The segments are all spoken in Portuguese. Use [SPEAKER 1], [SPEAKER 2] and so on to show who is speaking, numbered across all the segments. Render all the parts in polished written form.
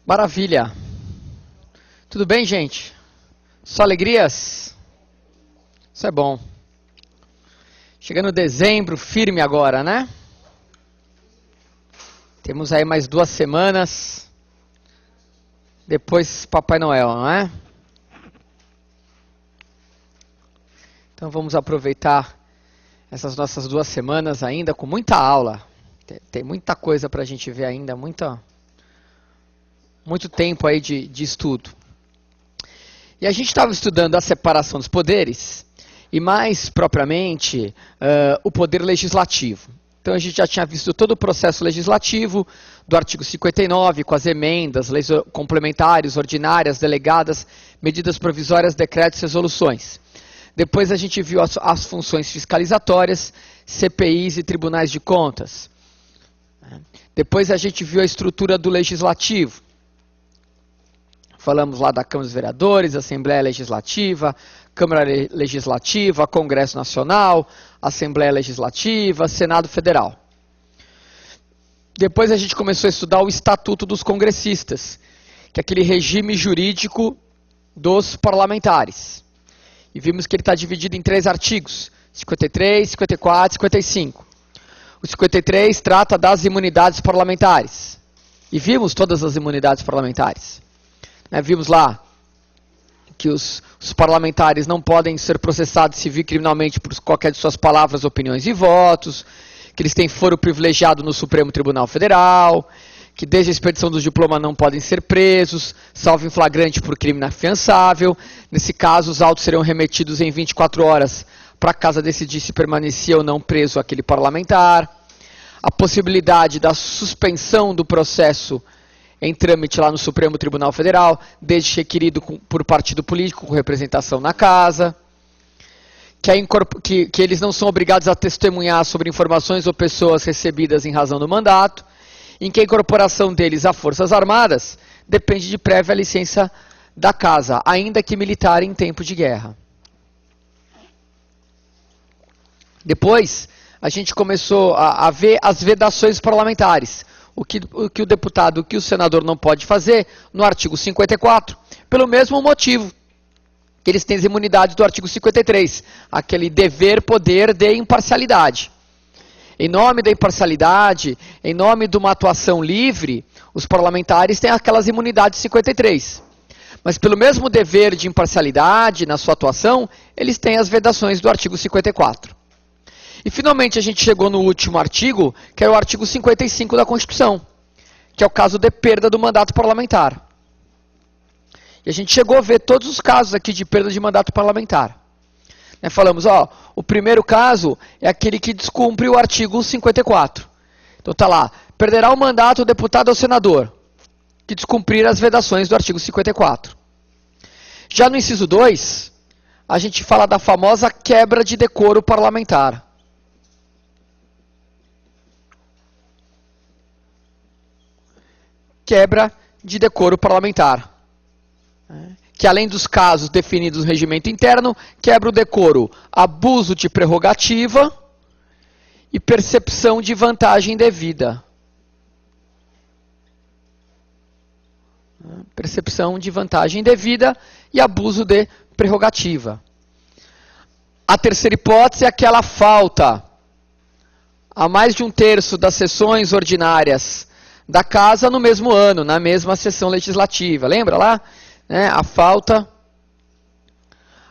[SPEAKER 1] Maravilha. Tudo bem, gente? Só alegrias? Isso é bom. Chegando dezembro, firme agora, né? Temos aí mais 2 semanas. Depois Papai Noel, não é? Então vamos aproveitar essas nossas 2 semanas ainda com muita aula. Tem muita coisa para a gente ver ainda, muito tempo aí de estudo. E a gente estava estudando a separação dos poderes, e mais propriamente o poder legislativo. Então a gente já tinha visto todo o processo legislativo do artigo 59, com as emendas, leis complementares, ordinárias, delegadas, medidas provisórias, decretos e resoluções. Depois a gente viu as funções fiscalizatórias, CPIs e tribunais de contas. Depois a gente viu a estrutura do legislativo. Falamos lá da Câmara dos Vereadores, Assembleia Legislativa, Câmara Legislativa, Congresso Nacional, Assembleia Legislativa, Senado Federal. Depois a gente começou a estudar o Estatuto dos Congressistas, que é aquele regime jurídico dos parlamentares. E vimos que ele está dividido em 3 artigos, 53, 54 e 55. O 53 trata das imunidades parlamentares. E vimos todas as imunidades parlamentares. Vimos lá que os parlamentares não podem ser processados civil e criminalmente por qualquer de suas palavras, opiniões e votos, que eles têm foro privilegiado no Supremo Tribunal Federal, que desde a expedição do diploma não podem ser presos, salvo em flagrante por crime inafiançável. Nesse caso, os autos serão remetidos em 24 horas para a casa decidir se permanecia ou não preso aquele parlamentar. A possibilidade da suspensão do processo em trâmite lá no Supremo Tribunal Federal, desde requerido por partido político com representação na casa, que eles não são obrigados a testemunhar sobre informações ou pessoas recebidas em razão do mandato, em que a incorporação deles a Forças Armadas depende de prévia licença da casa, ainda que militar em tempo de guerra. Depois, a gente começou a ver as vedações parlamentares, o que o deputado, o que o senador não pode fazer no artigo 54, pelo mesmo motivo que eles têm as imunidades do artigo 53, aquele dever, poder de imparcialidade. Em nome da imparcialidade, em nome de uma atuação livre, os parlamentares têm aquelas imunidades 53. Mas pelo mesmo dever de imparcialidade na sua atuação, eles têm as vedações do artigo 54. E finalmente a gente chegou no último artigo, que é o artigo 55 da Constituição, que é o caso de perda do mandato parlamentar. E a gente chegou a ver todos os casos aqui de perda de mandato parlamentar. Falamos, o primeiro caso é aquele que descumpre o artigo 54. Então está lá, perderá o mandato o deputado ou senador, que descumprir as vedações do artigo 54. Já no inciso 2, a gente fala da famosa quebra de decoro parlamentar. Quebra de decoro parlamentar. Que além dos casos definidos no regimento interno, quebra o decoro, abuso de prerrogativa e percepção de vantagem indevida. Percepção de vantagem indevida e abuso de prerrogativa. A terceira hipótese é aquela falta a mais de 1/3 das sessões ordinárias da casa no mesmo ano, na mesma sessão legislativa. Lembra lá? A falta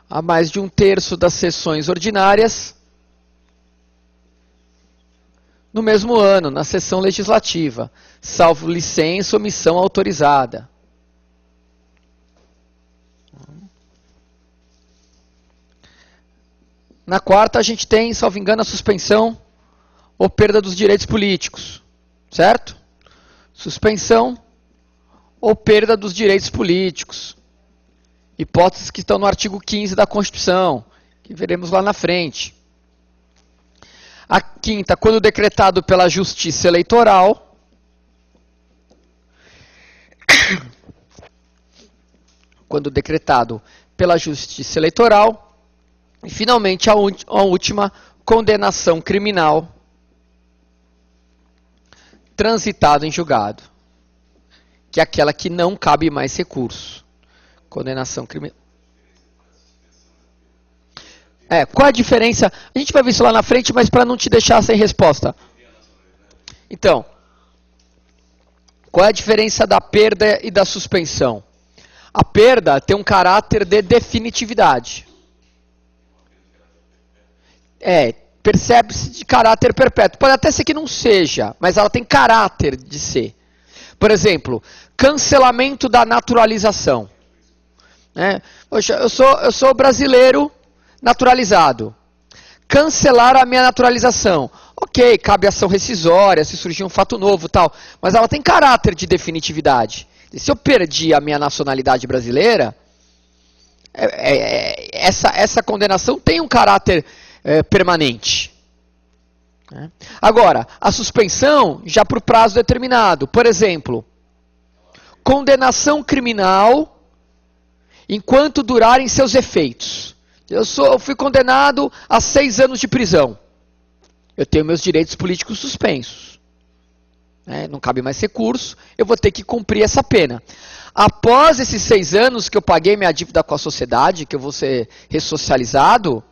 [SPEAKER 1] a mais de 1/3 das sessões ordinárias no mesmo ano, na sessão legislativa, salvo licença ou omissão autorizada. Na quarta, a gente tem, salvo engano, a suspensão ou perda dos direitos políticos. Certo? Suspensão ou perda dos direitos políticos. Hipóteses que estão no artigo 15 da Constituição, que veremos lá na frente. A quinta, quando decretado pela Justiça Eleitoral. Quando decretado pela Justiça Eleitoral. E, finalmente, a última, condenação criminal transitada em julgado. que é aquela que não cabe mais recurso. Condenação criminal. Qual a diferença? A gente vai ver isso lá na frente, mas para não te deixar sem resposta. Então, qual é a diferença da perda e da suspensão? A perda tem um caráter de definitividade. Percebe-se de caráter perpétuo. Pode até ser que não seja, mas ela tem caráter de ser. Por exemplo, cancelamento da naturalização. Poxa, eu sou brasileiro naturalizado. Cancelar a minha naturalização. Ok, cabe ação rescisória, se surgir um fato novo, tal, mas ela tem caráter de definitividade. E se eu perdi a minha nacionalidade brasileira, essa condenação tem um caráter permanente. Agora, a suspensão já por prazo determinado. Por exemplo, condenação criminal enquanto durarem seus efeitos. Eu fui condenado a 6 anos de prisão. Eu tenho meus direitos políticos suspensos. Não cabe mais recurso, eu vou ter que cumprir essa pena. Após esses 6 anos que eu paguei minha dívida com a sociedade, que eu vou ser ressocializado,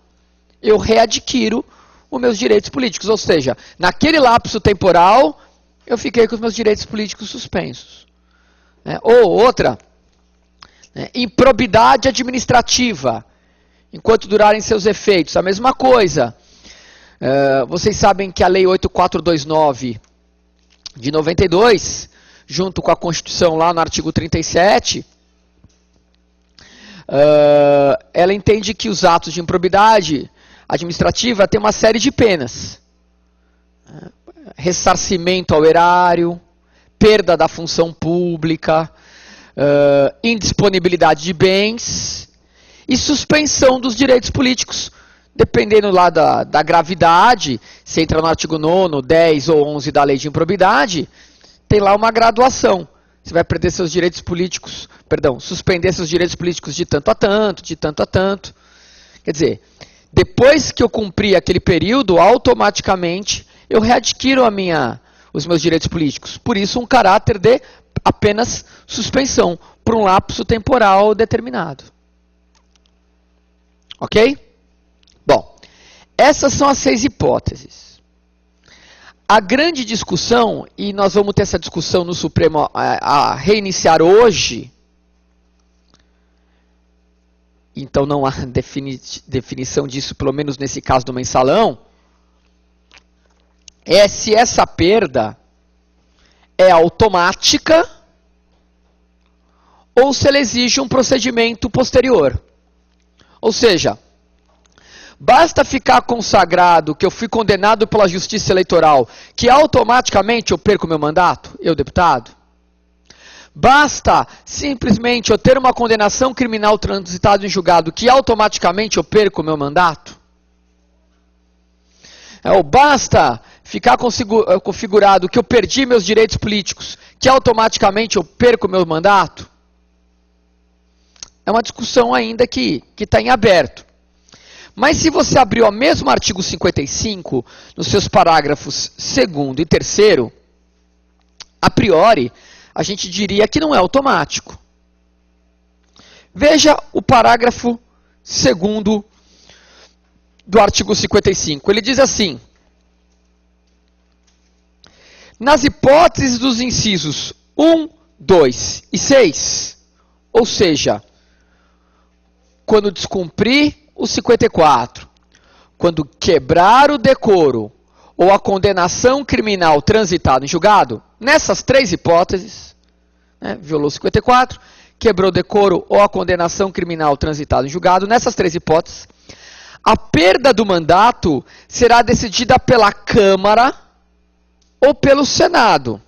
[SPEAKER 1] eu readquiro os meus direitos políticos. Ou seja, naquele lapso temporal, eu fiquei com os meus direitos políticos suspensos. Ou outra, improbidade administrativa. Enquanto durarem seus efeitos, a mesma coisa. Vocês sabem que a Lei 8429 de 92, junto com a Constituição lá no artigo 37, ela entende que os atos de improbidade administrativa têm uma série de penas. Ressarcimento ao erário, perda da função pública, indisponibilidade de bens e suspensão dos direitos políticos, dependendo lá da gravidade. Se entra no artigo 9º, 10 ou 11 da lei de improbidade, tem lá uma graduação. Você vai perder seus direitos políticos, suspender seus direitos políticos de tanto a tanto, de tanto a tanto. Quer dizer, depois que eu cumprir aquele período, automaticamente eu readquiro os meus direitos políticos. Por isso, um caráter de apenas suspensão, por um lapso temporal determinado. Ok? Bom, essas são as 6 hipóteses. A grande discussão, e nós vamos ter essa discussão no Supremo a reiniciar hoje, então não há definição disso, pelo menos nesse caso do mensalão, é se essa perda é automática ou se ela exige um procedimento posterior. Ou seja, basta ficar consagrado que eu fui condenado pela Justiça Eleitoral, que automaticamente eu perco meu mandato, eu deputado? Basta simplesmente eu ter uma condenação criminal transitada em julgado, que automaticamente eu perco meu mandato? Ou basta ficar configurado que eu perdi meus direitos políticos, que automaticamente eu perco meu mandato? É uma discussão ainda que está em aberto. Mas se você abrir o mesmo artigo 55, nos seus parágrafos 2º e 3º, a priori, a gente diria que não é automático. Veja o parágrafo 2º do artigo 55. Ele diz assim: nas hipóteses dos incisos 1, 2 e 6, ou seja, quando descumprir o 54, quando quebrar o decoro ou a condenação criminal transitada em julgado, nessas 3 hipóteses, violou o 54, quebrou o decoro ou a condenação criminal transitada em julgado, nessas 3 hipóteses, a perda do mandato será decidida pela Câmara ou pelo Senado,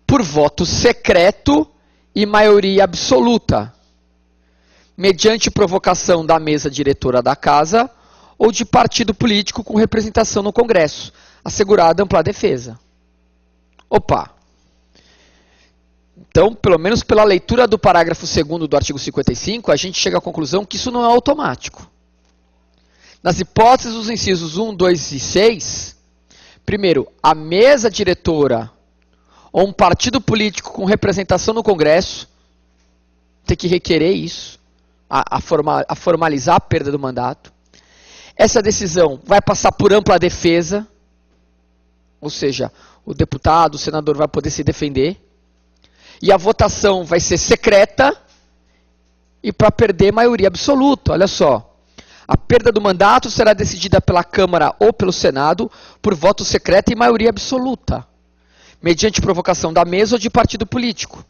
[SPEAKER 1] por voto secreto e maioria absoluta, mediante provocação da mesa diretora da Casa ou de partido político com representação no Congresso, assegurada ampla defesa. Opa! Então, pelo menos pela leitura do parágrafo 2º do artigo 55, a gente chega à conclusão que isso não é automático. Nas hipóteses dos incisos 1, 2 e 6, primeiro, a mesa diretora ou um partido político com representação no Congresso ter que requerer isso, a formalizar a perda do mandato. Essa decisão vai passar por ampla defesa, ou seja, o deputado, o senador vai poder se defender, e a votação vai ser secreta e para perder maioria absoluta. Olha só, a perda do mandato será decidida pela Câmara ou pelo Senado por voto secreto e maioria absoluta, mediante provocação da mesa ou de partido político,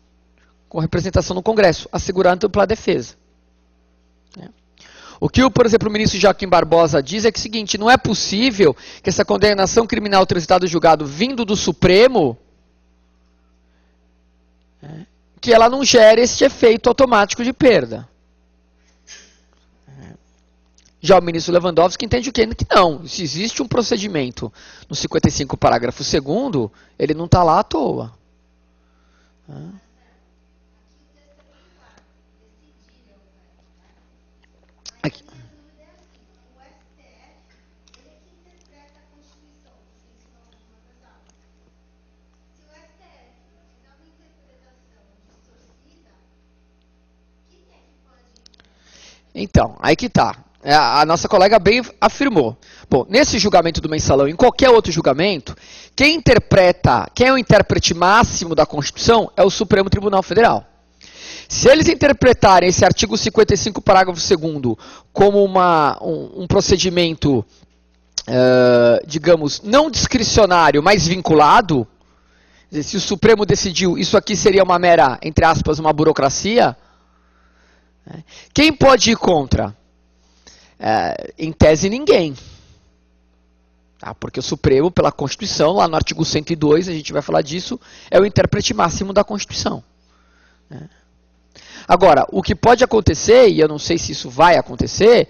[SPEAKER 1] com representação no Congresso, assegurando ampla defesa. O que, por exemplo, o ministro Joaquim Barbosa diz é que é o seguinte: não é possível que essa condenação criminal transitada julgado vindo do Supremo, que ela não gere esse efeito automático de perda. Já o ministro Lewandowski entende o quê? Que não. Se existe um procedimento no 55, parágrafo 2º, ele não está lá à toa. Aqui. Então, aí que está. A nossa colega bem afirmou. Bom, nesse julgamento do mensalão, em qualquer outro julgamento, quem é o intérprete máximo da Constituição é o Supremo Tribunal Federal. Se eles interpretarem esse artigo 55, parágrafo 2º, como um procedimento, digamos, não discricionário, mas vinculado, se o Supremo decidiu, isso aqui seria uma mera, entre aspas, uma burocracia, quem pode ir contra? Em tese, ninguém. Porque o Supremo, pela Constituição, lá no artigo 102, a gente vai falar disso, é o intérprete máximo da Constituição. Agora, o que pode acontecer, e eu não sei se isso vai acontecer,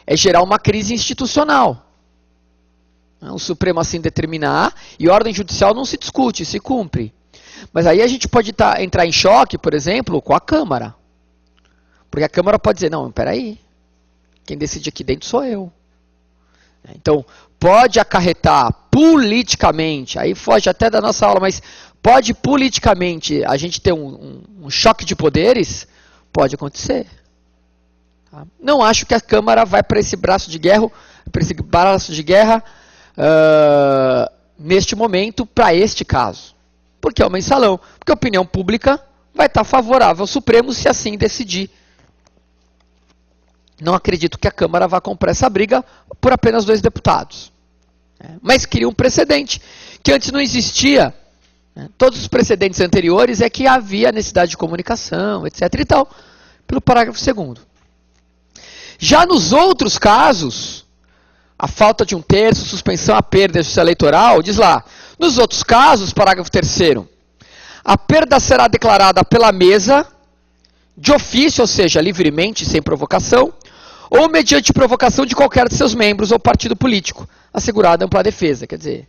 [SPEAKER 1] é gerar uma crise institucional. O Supremo assim determinar, e ordem judicial não se discute, se cumpre. Mas aí a gente pode entrar em choque, por exemplo, com a Câmara. Porque a Câmara pode dizer, não, peraí, quem decide aqui dentro sou eu. Então, pode acarretar politicamente, aí foge até da nossa aula, mas pode politicamente a gente ter um choque de poderes? Pode acontecer. Não acho que a Câmara vai para esse braço de guerra, neste momento, para este caso. Porque é o mensalão. Porque a opinião pública vai estar favorável ao Supremo se assim decidir. Não acredito que a Câmara vá comprar essa briga por apenas 2 deputados. Mas cria um precedente que antes não existia. Todos os precedentes anteriores é que havia necessidade de comunicação, etc. e tal, pelo parágrafo 2º. Já nos outros casos, a falta de 1/3, suspensão à perda da justiça eleitoral, diz lá, nos outros casos, parágrafo 3º, a perda será declarada pela mesa, de ofício, ou seja, livremente, sem provocação, ou mediante provocação de qualquer de seus membros ou partido político, assegurada ampla defesa. Quer dizer,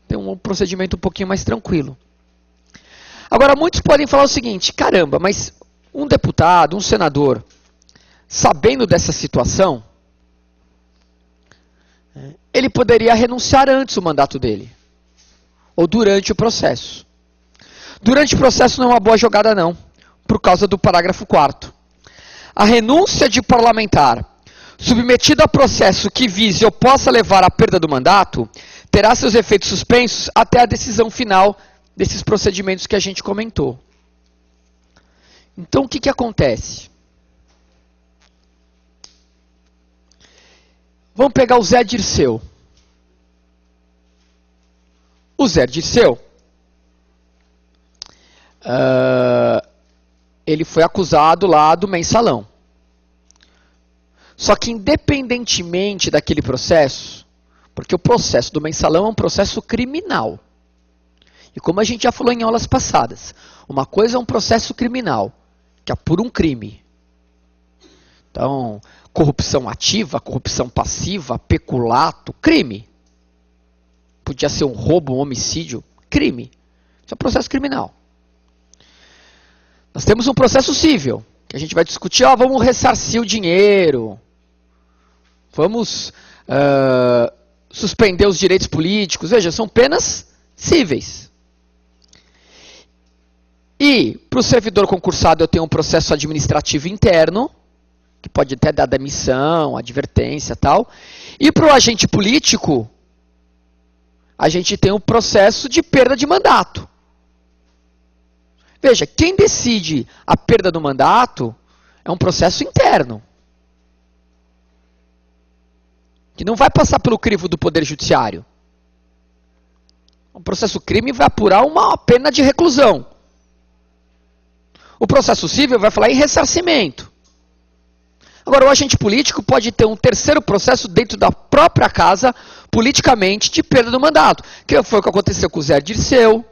[SPEAKER 1] tem um procedimento um pouquinho mais tranquilo. Agora, muitos podem falar o seguinte: caramba, mas um deputado, um senador, sabendo dessa situação, ele poderia renunciar antes o mandato dele, ou durante o processo. Durante o processo não é uma boa jogada não, por causa do parágrafo 4º. A renúncia de parlamentar submetido a processo que vise ou possa levar à perda do mandato terá seus efeitos suspensos até a decisão final desses procedimentos que a gente comentou. Então, o que acontece? Vamos pegar o Zé Dirceu. O Zé Dirceu, ele foi acusado lá do mensalão. Só que independentemente daquele processo, porque o processo do mensalão é um processo criminal. E como a gente já falou em aulas passadas, uma coisa é um processo criminal, que apura um crime. Então, corrupção ativa, corrupção passiva, peculato, crime. Podia ser um roubo, um homicídio, crime. Isso é um processo criminal. Nós temos um processo civil, que a gente vai discutir, vamos ressarcir o dinheiro, vamos suspender os direitos políticos. Veja, são penas cíveis. E para o servidor concursado eu tenho um processo administrativo interno, que pode até dar demissão, advertência e tal. E para o agente político, a gente tem um processo de perda de mandato. Veja, quem decide a perda do mandato é um processo interno. Que não vai passar pelo crivo do Poder Judiciário. O processo crime vai apurar uma pena de reclusão. O processo civil vai falar em ressarcimento. Agora, o agente político pode ter um terceiro processo dentro da própria casa, politicamente, de perda do mandato. Que foi o que aconteceu com o Zé Dirceu,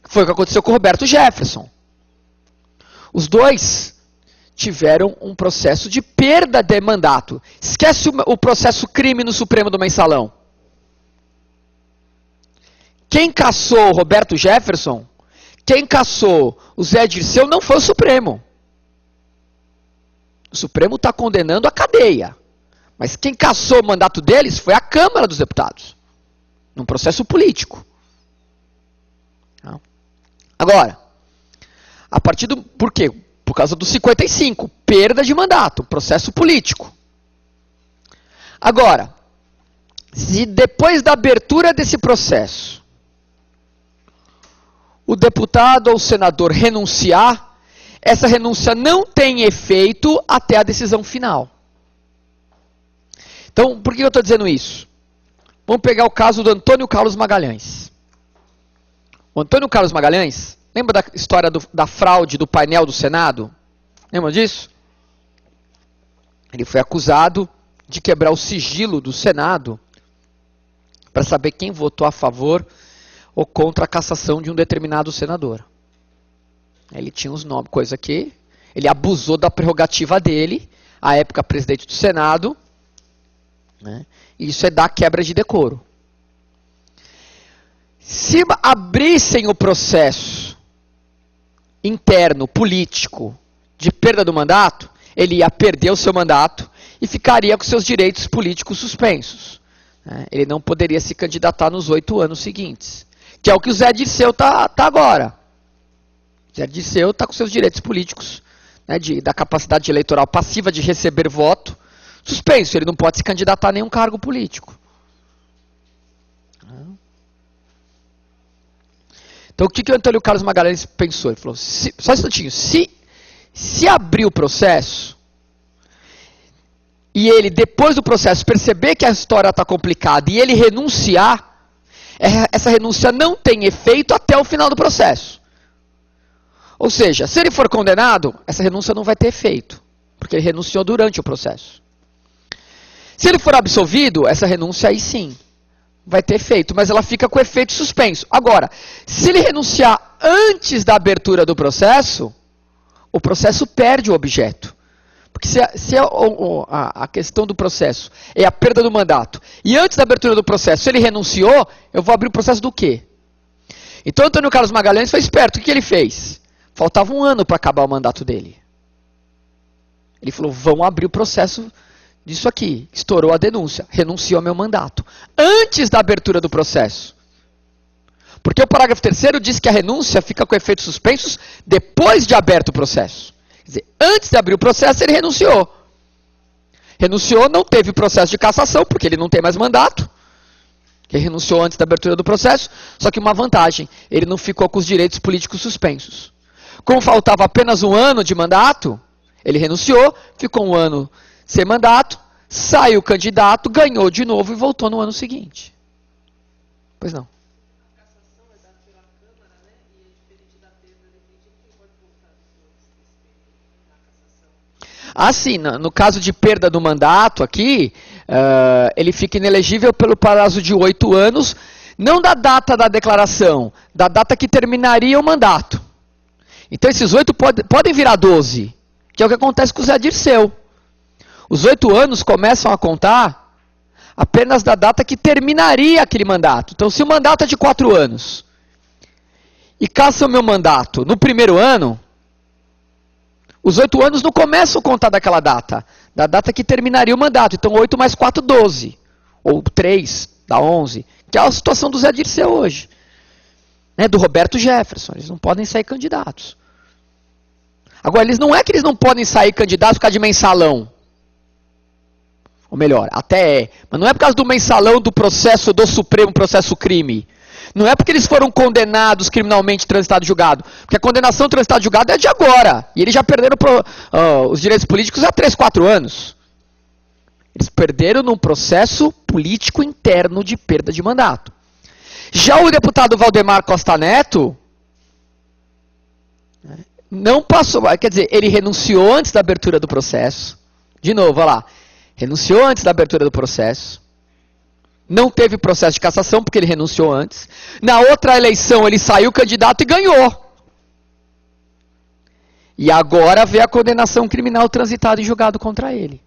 [SPEAKER 1] que foi o que aconteceu com o Roberto Jefferson. Os dois tiveram um processo de perda de mandato. Esquece o processo crime no Supremo do Mensalão. Quem cassou o Roberto Jefferson, quem cassou o Zé Dirceu não foi o Supremo. O Supremo está condenando a cadeia. Mas quem cassou o mandato deles foi a Câmara dos Deputados. Num processo político. Agora, a partir do... Por quê? Por causa do 55. Perda de mandato. Processo político. Agora, se depois da abertura desse processo, o deputado ou o senador renunciar, essa renúncia não tem efeito até a decisão final. Então, por que eu estou dizendo isso? Vamos pegar o caso do Antônio Carlos Magalhães. O Antônio Carlos Magalhães, lembra da história da fraude do painel do Senado? Lembra disso? Ele foi acusado de quebrar o sigilo do Senado para saber quem votou a favor ou contra a cassação de um determinado senador. Ele tinha os nomes, coisa que ele abusou da prerrogativa dele, à época presidente do Senado, né? E isso é dar quebra de decoro. Se abrissem o processo interno, político, de perda do mandato, ele ia perder o seu mandato e ficaria com seus direitos políticos suspensos. Né? Ele não poderia se candidatar nos 8 anos seguintes, que é o que o Zé Dirceu tá agora. Zé Dirceu está com seus direitos políticos, né, da capacidade eleitoral passiva de receber voto, suspenso. Ele não pode se candidatar a nenhum cargo político. Então, o que o Antônio Carlos Magalhães pensou? Ele falou, só um instantinho, se abrir o processo, e ele, depois do processo, perceber que a história está complicada, e ele renunciar, essa renúncia não tem efeito até o final do processo. Ou seja, se ele for condenado, essa renúncia não vai ter efeito, porque ele renunciou durante o processo. Se ele for absolvido, essa renúncia aí sim vai ter efeito, mas ela fica com efeito suspenso. Agora, se ele renunciar antes da abertura do processo, o processo perde o objeto. Porque se a questão do processo é a perda do mandato, e antes da abertura do processo, se ele renunciou, eu vou abrir o processo do quê? Então, Antônio Carlos Magalhães foi esperto. O que ele fez? Faltava 1 ano para acabar o mandato dele. Ele falou, vão abrir o processo disso aqui. Estourou a denúncia, renunciou ao meu mandato. Antes da abertura do processo. Porque o parágrafo 3º diz que a renúncia fica com efeitos suspensos depois de aberto o processo. Quer dizer, antes de abrir o processo, ele renunciou. Renunciou, não teve processo de cassação, porque ele não tem mais mandato. Ele renunciou antes da abertura do processo, só que uma vantagem, ele não ficou com os direitos políticos suspensos. Como faltava apenas 1 ano de mandato, ele renunciou, ficou 1 ano sem mandato, saiu candidato, ganhou de novo e voltou no ano seguinte. Pois não.
[SPEAKER 2] A cassação é dada pela Câmara, né? E é diferente da perda definitiva, quem pode voltar depois na cassação?
[SPEAKER 1] Ah, sim, no caso de perda do mandato aqui, ele fica inelegível pelo prazo de 8 anos, não da data da declaração, da data que terminaria o mandato. Então esses 8 podem virar 12, que é o que acontece com o Zé Dirceu. Os 8 anos começam a contar apenas da data que terminaria aquele mandato. Então, se o mandato é de 4 anos e caça o meu mandato no primeiro ano, os 8 anos não começam a contar daquela data, da data que terminaria o mandato. Então, 8 mais 4, 12. Ou 3, dá 11. Que é a situação do Zé Dirceu hoje. né, do Roberto Jefferson. Eles não podem sair candidatos. Agora, não é que eles não podem sair candidatos por causa de mensalão. Ou melhor, até é. Mas não é por causa do mensalão do processo do Supremo, processo crime. Não é porque eles foram condenados criminalmente, transitado e julgado. Porque a condenação, transitado e julgado é de agora. E eles já perderam os direitos políticos há 3, 4 anos. Eles perderam num processo político interno de perda de mandato. Já o deputado Valdemar Costa Neto não passou, quer dizer, ele renunciou antes da abertura do processo. De novo, olha lá. Renunciou antes da abertura do processo. Não teve processo de cassação porque ele renunciou antes. Na outra eleição ele saiu candidato e ganhou. E agora vê a condenação criminal transitada e julgado contra ele.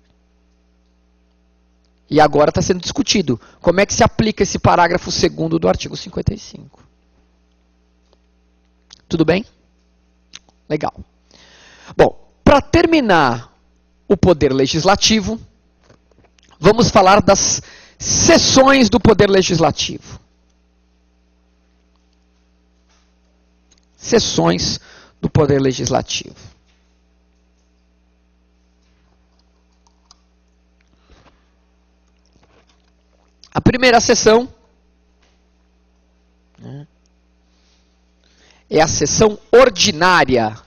[SPEAKER 1] E agora está sendo discutido como é que se aplica esse parágrafo 2º do artigo 55. Tudo bem? Legal. Bom, para terminar o poder legislativo, vamos falar das sessões do Poder Legislativo. Sessões do Poder Legislativo. A primeira sessão é a sessão ordinária.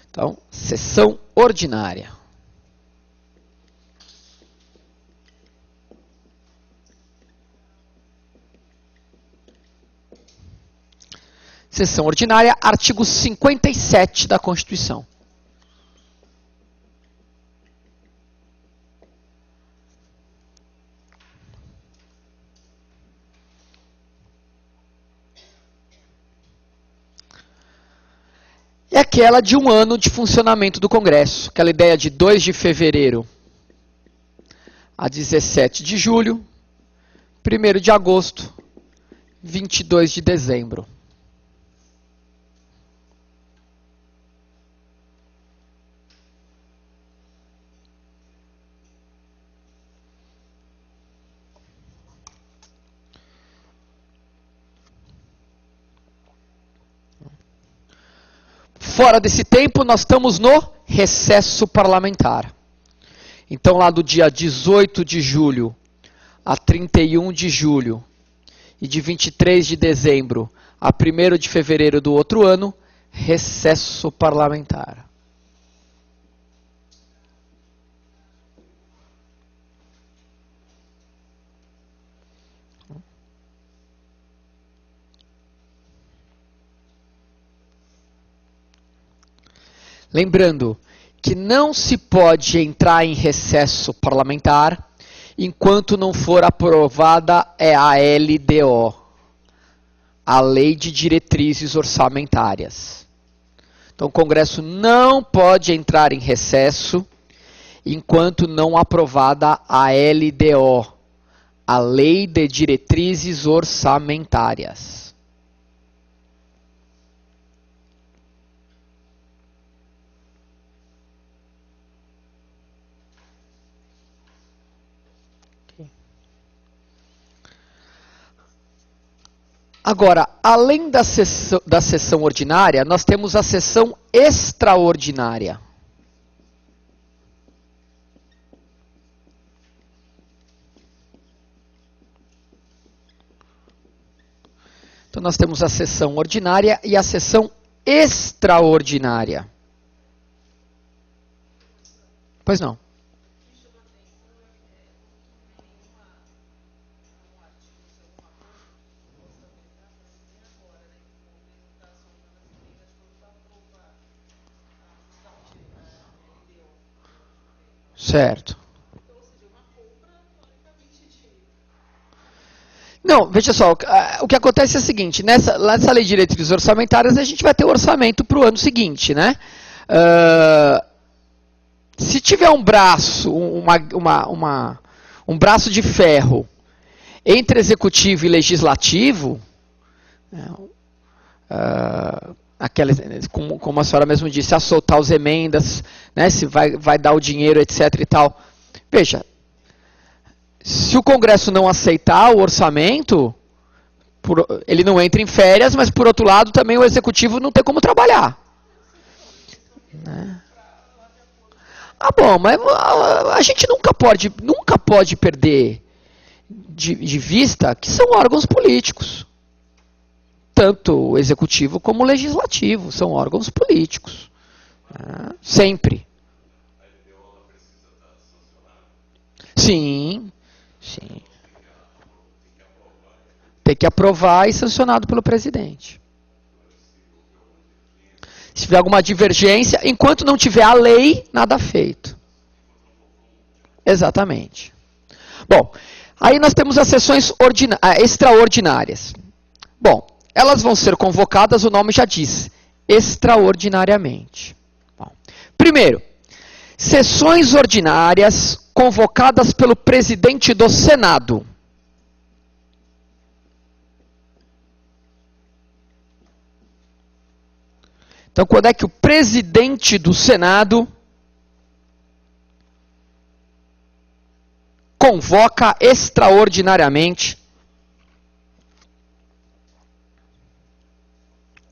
[SPEAKER 1] Então, sessão ordinária. Sessão ordinária, artigo 57 da Constituição. É aquela de 1 ano de funcionamento do Congresso. Aquela ideia de 2 de fevereiro a 17 de julho, 1º de agosto, 22 de dezembro. Fora desse tempo, nós estamos no recesso parlamentar. Então, lá do dia 18 de julho a 31 de julho e de 23 de dezembro a 1º de fevereiro do outro ano, recesso parlamentar. Lembrando que não se pode entrar em recesso parlamentar enquanto não for aprovada a LDO, a Lei de Diretrizes Orçamentárias. Então, o Congresso não pode entrar em recesso enquanto não aprovada a LDO, a Lei de Diretrizes Orçamentárias. Agora, além da sessão ordinária, nós temos a sessão extraordinária. Então, nós temos a sessão ordinária e a sessão extraordinária. Pois não. Certo. Não, veja só, o que acontece é o seguinte, nessa lei de diretrizes orçamentárias a gente vai ter o orçamento para o ano seguinte, né? Se tiver um braço, um braço de ferro entre executivo e legislativo, aquela, como a senhora mesmo disse, a soltar as emendas, né, se vai dar o dinheiro, etc. e tal. Veja, se o Congresso não aceitar o orçamento, ele não entra em férias, mas por outro lado também o Executivo não tem como trabalhar. Né? Ah, bom, mas a gente nunca pode perder de vista que são órgãos políticos. Tanto o Executivo como o Legislativo são órgãos políticos. Né? Sempre. Sim, sim. Tem que aprovar e sancionado pelo presidente. Se tiver alguma divergência, enquanto não tiver a lei, nada feito. Exatamente. Bom, aí nós temos as sessões extraordinárias. Bom, elas vão ser convocadas, o nome já diz, extraordinariamente. Bom, primeiro, sessões ordinárias convocadas pelo presidente do Senado. Então, quando é que o presidente do Senado convoca extraordinariamente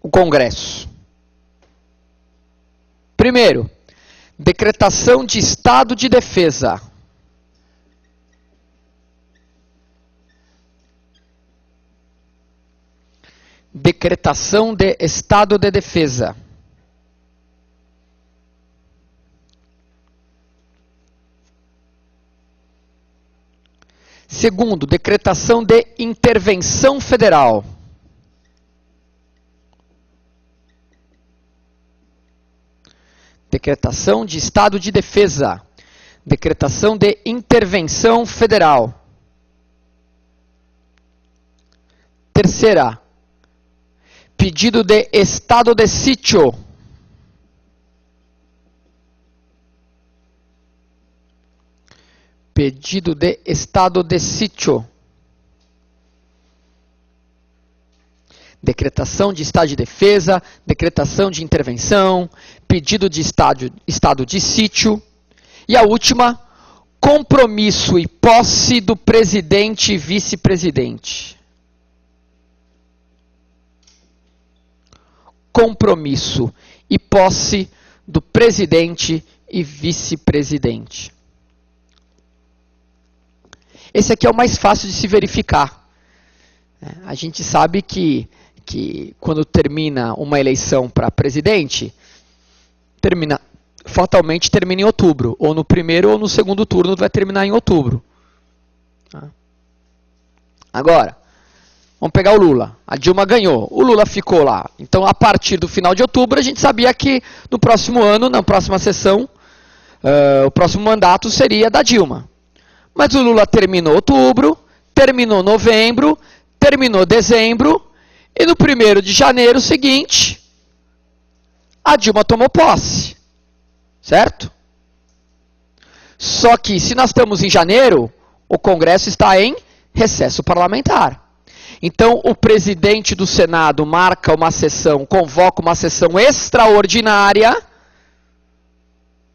[SPEAKER 1] o Congresso? Primeiro, decretação de estado de defesa. Decretação de estado de defesa. Segundo, decretação de intervenção federal. Decretação de estado de defesa. Decretação de intervenção federal. Terceira, pedido de estado de sítio. Pedido de estado de sítio. Decretação de estado de defesa, decretação de intervenção, pedido de estado de sítio. E a última, compromisso e posse do presidente e vice-presidente. Compromisso e posse do presidente e vice-presidente. Esse aqui é o mais fácil de se verificar. A gente sabe que quando termina uma eleição para presidente, fatalmente termina em outubro. Ou no primeiro ou no segundo turno vai terminar em outubro. Agora, vamos pegar o Lula. A Dilma ganhou. O Lula ficou lá. Então, a partir do final de outubro, a gente sabia que no próximo ano, na próxima sessão, o próximo mandato seria da Dilma. Mas o Lula terminou outubro, terminou novembro, terminou dezembro, e no 1º de janeiro seguinte, a Dilma tomou posse. Certo? Só que, se nós estamos em janeiro, o Congresso está em recesso parlamentar. Então, o presidente do Senado marca uma sessão, convoca uma sessão extraordinária.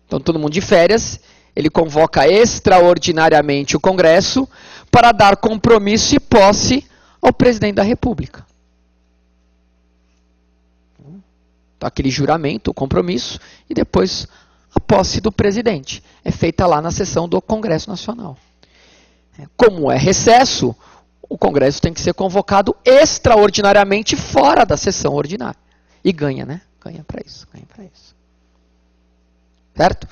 [SPEAKER 1] Então, todo mundo de férias. Ele convoca extraordinariamente o Congresso para dar compromisso e posse ao presidente da República. Então, aquele juramento, o compromisso, e depois a posse do presidente. É feita lá na sessão do Congresso Nacional. Como é recesso, o Congresso tem que ser convocado extraordinariamente fora da sessão ordinária. E ganha, né? Ganha para isso, ganha para isso. Certo?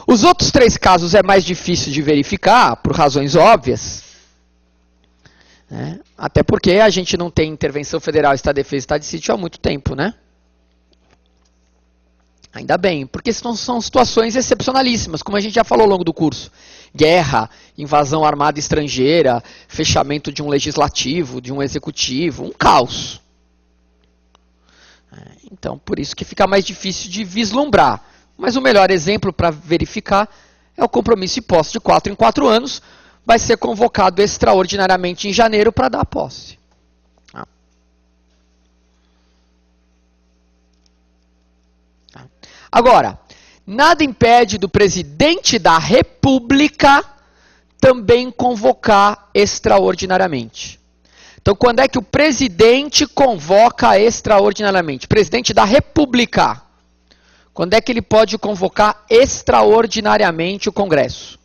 [SPEAKER 1] Os outros 3 casos é mais difícil de verificar, por razões óbvias. Né? Até porque a gente não tem intervenção federal, estado de defesa e estado de sítio há muito tempo, né? Ainda bem, porque são situações excepcionalíssimas, como a gente já falou ao longo do curso. Guerra, invasão armada estrangeira, fechamento de um legislativo, de um executivo, um caos. Então, por isso que fica mais difícil de vislumbrar. Mas o melhor exemplo para verificar é o compromisso e posse de 4 em 4 anos. Vai ser convocado extraordinariamente em janeiro para dar a posse. Agora, nada impede do presidente da República também convocar extraordinariamente. Então, quando é que o presidente convoca extraordinariamente? Presidente da República. Quando é que ele pode convocar extraordinariamente o Congresso?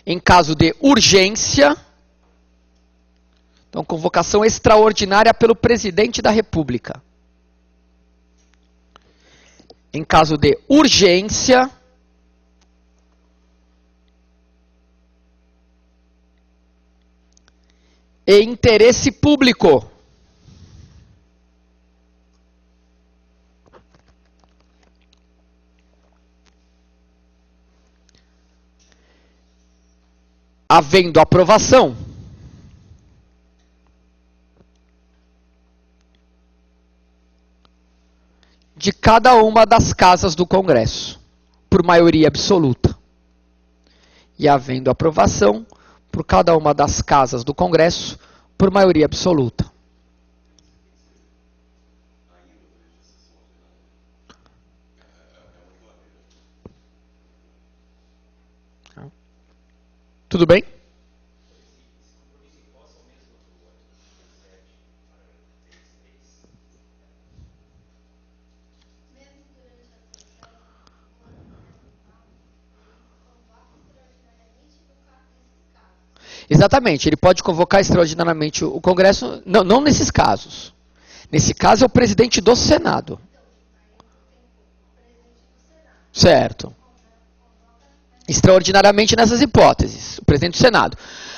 [SPEAKER 1] Em caso de urgência, então convocação extraordinária pelo presidente da República. Em caso de urgência, e interesse público. Havendo aprovação de cada uma das casas do Congresso, por maioria absoluta. E havendo aprovação por cada uma das casas do Congresso, por maioria absoluta. Tudo bem? Exatamente, ele pode convocar extraordinariamente o Congresso, não nesses casos. Nesse caso é o presidente do Senado. Certo. Extraordinariamente nessas hipóteses, o presidente do Senado.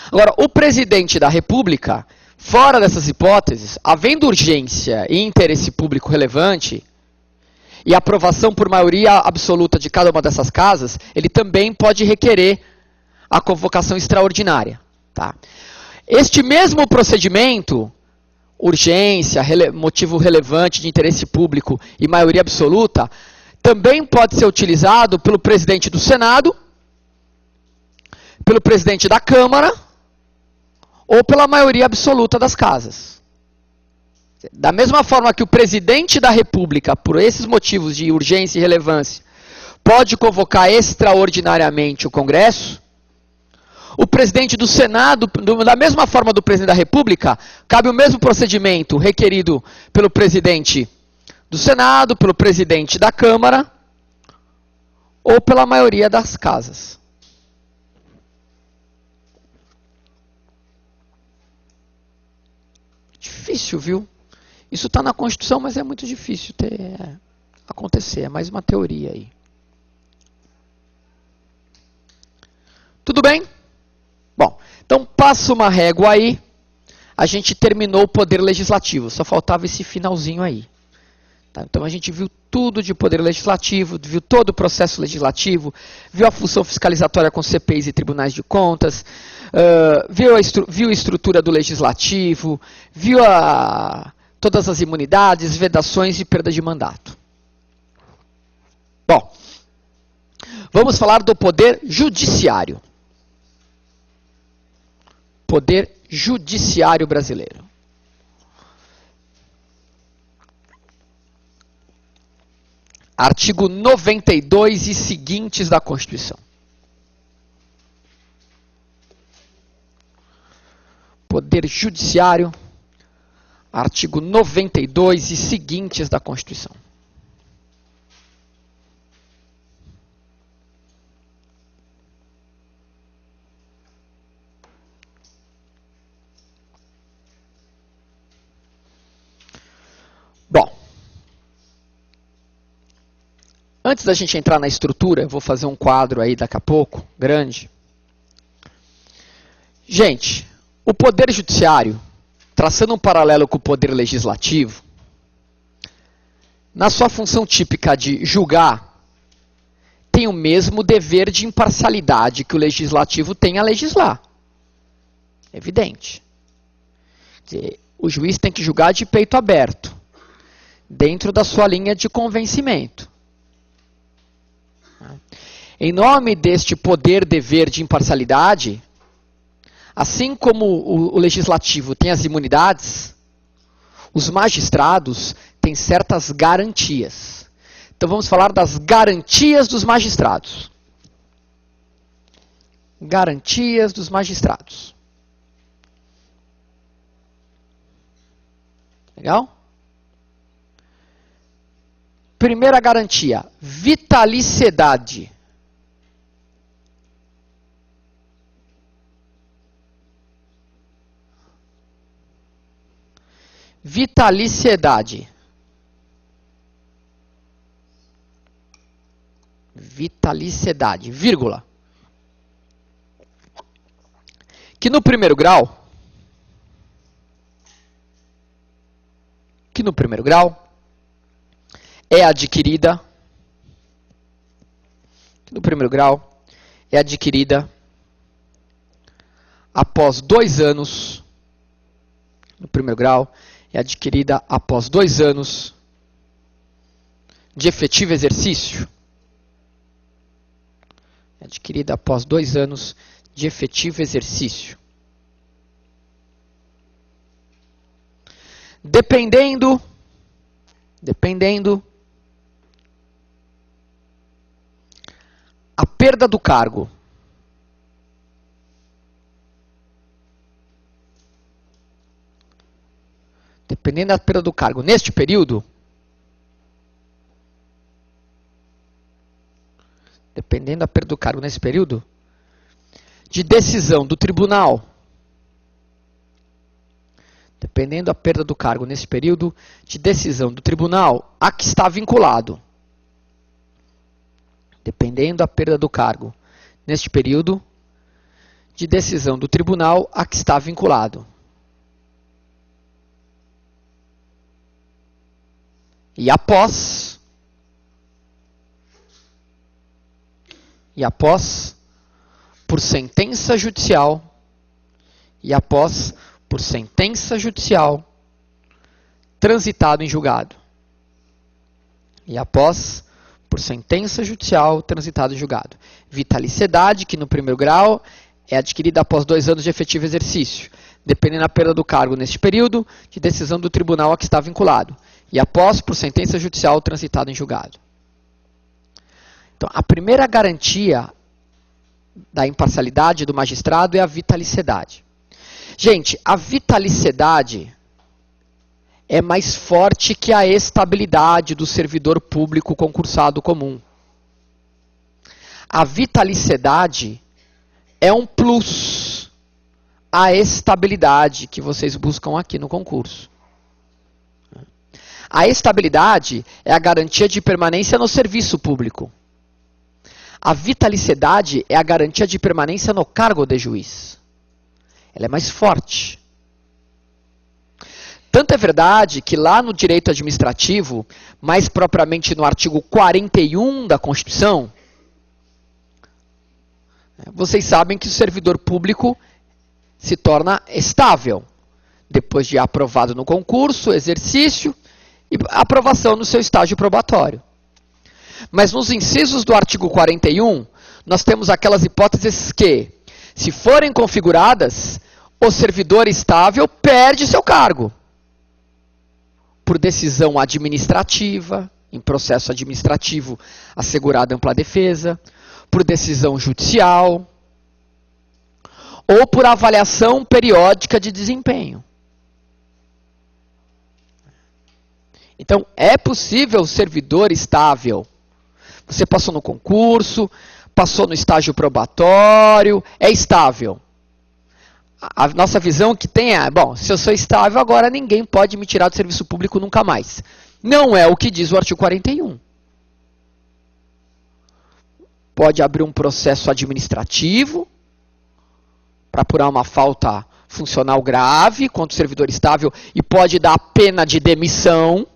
[SPEAKER 1] Agora, o presidente da República, fora dessas hipóteses, havendo urgência e interesse público relevante, e aprovação por maioria absoluta de cada uma dessas casas, ele também pode requerer a convocação extraordinária. Tá? Este mesmo procedimento, urgência, motivo relevante de interesse público e maioria absoluta, também pode ser utilizado pelo presidente do Senado, pelo presidente da Câmara ou pela maioria absoluta das casas. Da mesma forma que o presidente da República, por esses motivos de urgência e relevância, pode convocar extraordinariamente o Congresso, o presidente do Senado, da mesma forma do presidente da República, cabe o mesmo procedimento requerido pelo presidente do Senado, pelo presidente da Câmara ou pela maioria das casas. Difícil, viu? Isso está na Constituição, mas é muito difícil acontecer. É mais uma teoria aí. Tudo bem? Bom, então passa uma régua aí. A gente terminou o poder legislativo. Só faltava esse finalzinho aí. Tá? Então a gente viu tudo de poder legislativo, viu todo o processo legislativo, viu a função fiscalizatória com CPIs e tribunais de contas, viu a estrutura do legislativo, viu todas as imunidades, vedações e perda de mandato. Bom, vamos falar do poder judiciário. Poder judiciário brasileiro. Artigo 92 e seguintes da Constituição. Poder Judiciário, artigo 92 e seguintes da Constituição. Bom, antes da gente entrar na estrutura, eu vou fazer um quadro aí daqui a pouco, grande. Gente, o Poder Judiciário, traçando um paralelo com o Poder Legislativo, na sua função típica de julgar, tem o mesmo dever de imparcialidade que o Legislativo tem a legislar. Evidente. Quer dizer, o juiz tem que julgar de peito aberto, dentro da sua linha de convencimento. Em nome deste poder-dever de imparcialidade, assim como o legislativo tem as imunidades, Os magistrados têm certas garantias. Então vamos falar das garantias dos magistrados. Garantias dos magistrados. Legal? Primeira garantia, vitaliciedade. Vitaliciedade. Vitaliciedade, vírgula. Que no primeiro grau, é adquirida, após 2 anos, no primeiro grau, é adquirida após 2 anos de efetivo exercício. É adquirida após 2 anos de efetivo exercício. Dependendo a perda do cargo neste período, de decisão do tribunal, a que está vinculado. Dependendo da perda do cargo neste período de decisão do tribunal a que está vinculado. E após, por sentença judicial, transitado em julgado. Vitaliciedade, que no primeiro grau é adquirida após 2 anos de efetivo exercício, dependendo da perda do cargo neste período, de decisão do tribunal a que está vinculado. E após, por sentença judicial, transitado em julgado. Então, a primeira garantia da imparcialidade do magistrado é a vitaliciedade. Gente, a vitaliciedade é mais forte que a estabilidade do servidor público concursado comum. A vitaliciedade é um plus à estabilidade que vocês buscam aqui no concurso. A estabilidade é a garantia de permanência no serviço público. A vitaliciedade é a garantia de permanência no cargo de juiz. Ela é mais forte. Tanto é verdade que lá no direito administrativo, mais propriamente no artigo 41 da Constituição, vocês sabem que o servidor público se torna estável depois de aprovado no concurso, exercício e aprovação no seu estágio probatório. Mas nos incisos do artigo 41, nós temos aquelas hipóteses que, se forem configuradas, o servidor estável perde seu cargo. Por decisão administrativa, em processo administrativo assegurada ampla defesa, por decisão judicial, ou por avaliação periódica de desempenho. Então, é possível o servidor estável. Você passou no concurso, passou no estágio probatório, é estável. A nossa visão que tem é, bom, se eu sou estável, agora ninguém pode me tirar do serviço público nunca mais. Não é o que diz o artigo 41. Pode abrir um processo administrativo para apurar uma falta funcional grave contra o servidor estável e pode dar a pena de demissão,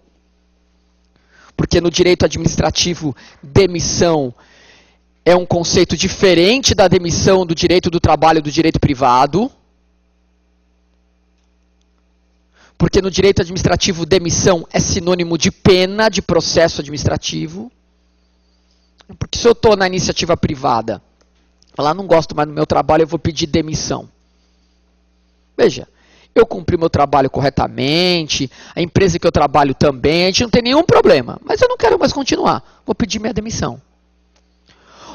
[SPEAKER 1] porque no direito administrativo, demissão é um conceito diferente da demissão do direito do trabalho e do direito privado. Porque no direito administrativo, demissão é sinônimo de pena de processo administrativo. Porque se eu estou na iniciativa privada, falar, não gosto mais do meu trabalho, eu vou pedir demissão. Veja, eu cumpri meu trabalho corretamente, a empresa que eu trabalho também, a gente não tem nenhum problema, mas eu não quero mais continuar, vou pedir minha demissão.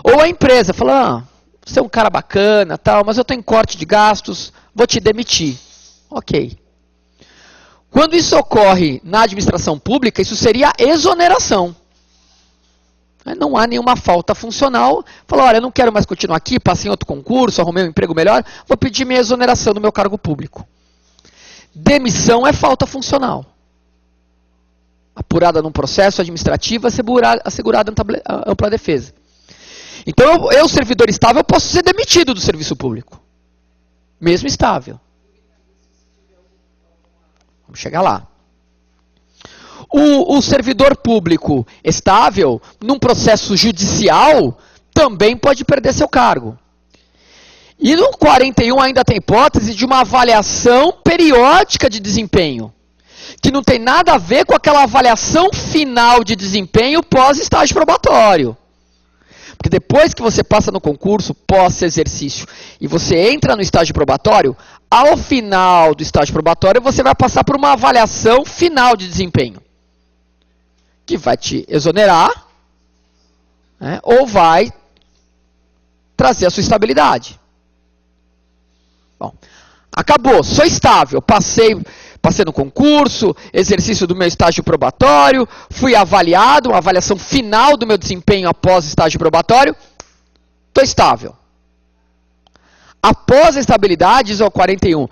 [SPEAKER 1] Ou a empresa fala, você é um cara bacana, tal, mas eu tenho corte de gastos, vou te demitir. Ok. Quando isso ocorre na administração pública, isso seria exoneração. Não há nenhuma falta funcional. Fala, olha, eu não quero mais continuar aqui, passei em outro concurso, arrumei um emprego melhor, vou pedir minha exoneração do meu cargo público. Demissão é falta funcional. Apurada num processo administrativo, assegurada ampla defesa. Então, eu, servidor estável, posso ser demitido do serviço público. Mesmo estável. Vamos chegar lá. O servidor público estável, num processo judicial, também pode perder seu cargo. E no 41 ainda tem hipótese de uma avaliação periódica de desempenho, que não tem nada a ver com aquela avaliação final de desempenho pós-estágio probatório. Porque depois que você passa no concurso, pós-exercício, e você entra no estágio probatório, ao final do estágio probatório, você vai passar por uma avaliação final de desempenho, que vai te exonerar, né, ou vai trazer a sua estabilidade. Bom, acabou, sou estável, passei no concurso, exercício do meu estágio probatório, fui avaliado, uma avaliação final do meu desempenho após o estágio probatório, estou estável. Após a estabilidade, diz o 41,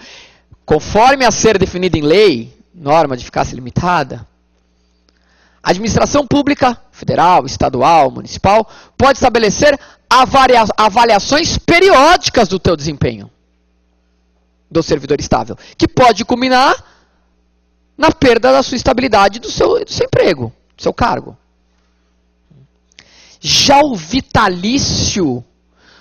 [SPEAKER 1] conforme a ser definida em lei, norma de eficácia limitada, a administração pública, federal, estadual, municipal, pode estabelecer avaliações periódicas do teu desempenho, do servidor estável, que pode culminar na perda da sua estabilidade do seu emprego, do seu cargo. Já o vitalício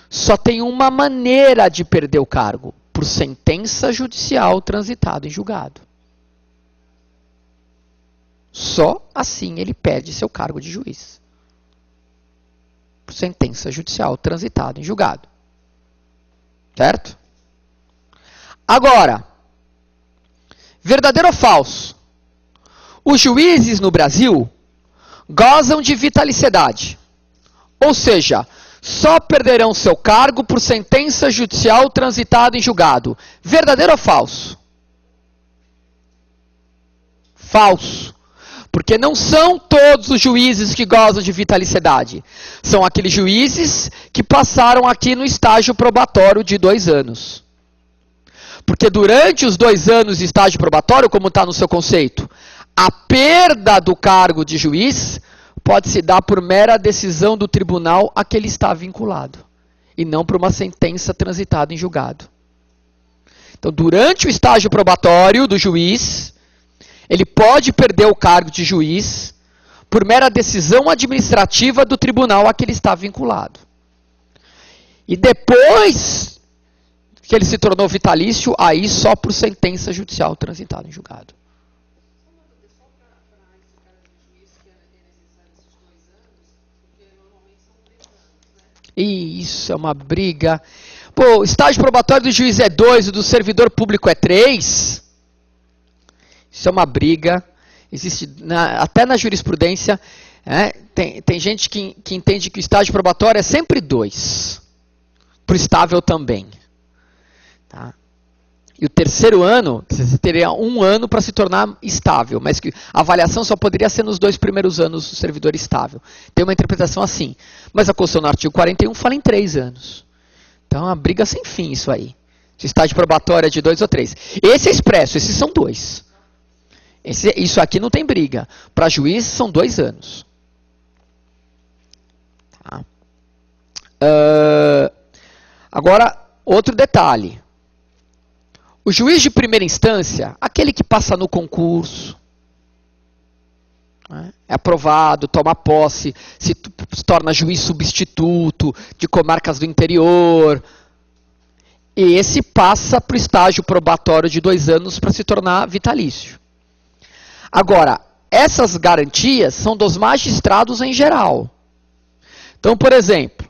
[SPEAKER 1] só tem uma maneira de perder o cargo, por sentença judicial transitada em julgado. Só assim ele perde seu cargo de juiz. Por sentença judicial transitada em julgado. Certo? Agora, verdadeiro ou falso? Os juízes no Brasil gozam de vitaliciedade. Ou seja, só perderão seu cargo por sentença judicial transitada em julgado. Verdadeiro ou falso? Falso. Porque não são todos os juízes que gozam de vitaliciedade. São aqueles juízes que passaram aqui no estágio probatório de 2 anos. Porque durante os 2 anos de estágio probatório, como está no seu conceito, a perda do cargo de juiz pode se dar por mera decisão do tribunal a que ele está vinculado. E não por uma sentença transitada em julgado. Então, durante o estágio probatório do juiz, ele pode perder o cargo de juiz por mera decisão administrativa do tribunal a que ele está vinculado. E depois que ele se tornou vitalício, aí só por sentença judicial transitada em julgado.
[SPEAKER 2] Só para esse cara de juiz que é necessário esses 2 anos, porque normalmente são 3 anos, né?
[SPEAKER 1] E isso é uma briga. Pô, o estágio probatório do juiz é 2, o do servidor público é 3. Isso é uma briga. Existe até na jurisprudência, tem gente que entende que o estágio probatório é sempre 2. Para o estável também. Tá? E o terceiro ano, você teria 1 ano para se tornar estável, mas que a avaliação só poderia ser nos 2 primeiros anos do servidor estável. Tem uma interpretação assim. Mas a Constituição no artigo 41 fala em 3 anos. Então é uma briga sem fim isso aí. Se o estágio probatório é de 2 ou 3. Esse é expresso, esses são 2. Isso aqui não tem briga. Para juiz são 2 anos. Tá? Agora, outro detalhe. O juiz de primeira instância, aquele que passa no concurso, é aprovado, toma posse, se torna juiz substituto de comarcas do interior, e esse passa para o estágio probatório de 2 anos para se tornar vitalício. Agora, essas garantias são dos magistrados em geral. Então, por exemplo,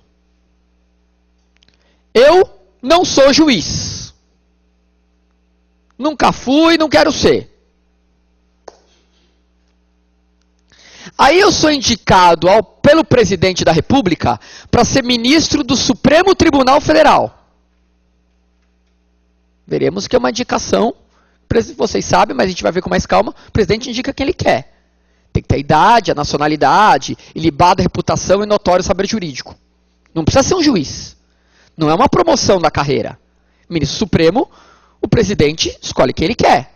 [SPEAKER 1] eu não sou juiz. nunca fui, não quero ser. Aí eu sou indicado pelo presidente da República para ser ministro do Supremo Tribunal Federal. Veremos que é uma indicação, vocês sabem, mas a gente vai ver com mais calma, o presidente indica quem ele quer. Tem que ter a idade, a nacionalidade, ilibada reputação e notório saber jurídico. Não precisa ser um juiz. Não é uma promoção da carreira. Ministro Supremo, o presidente escolhe quem ele quer.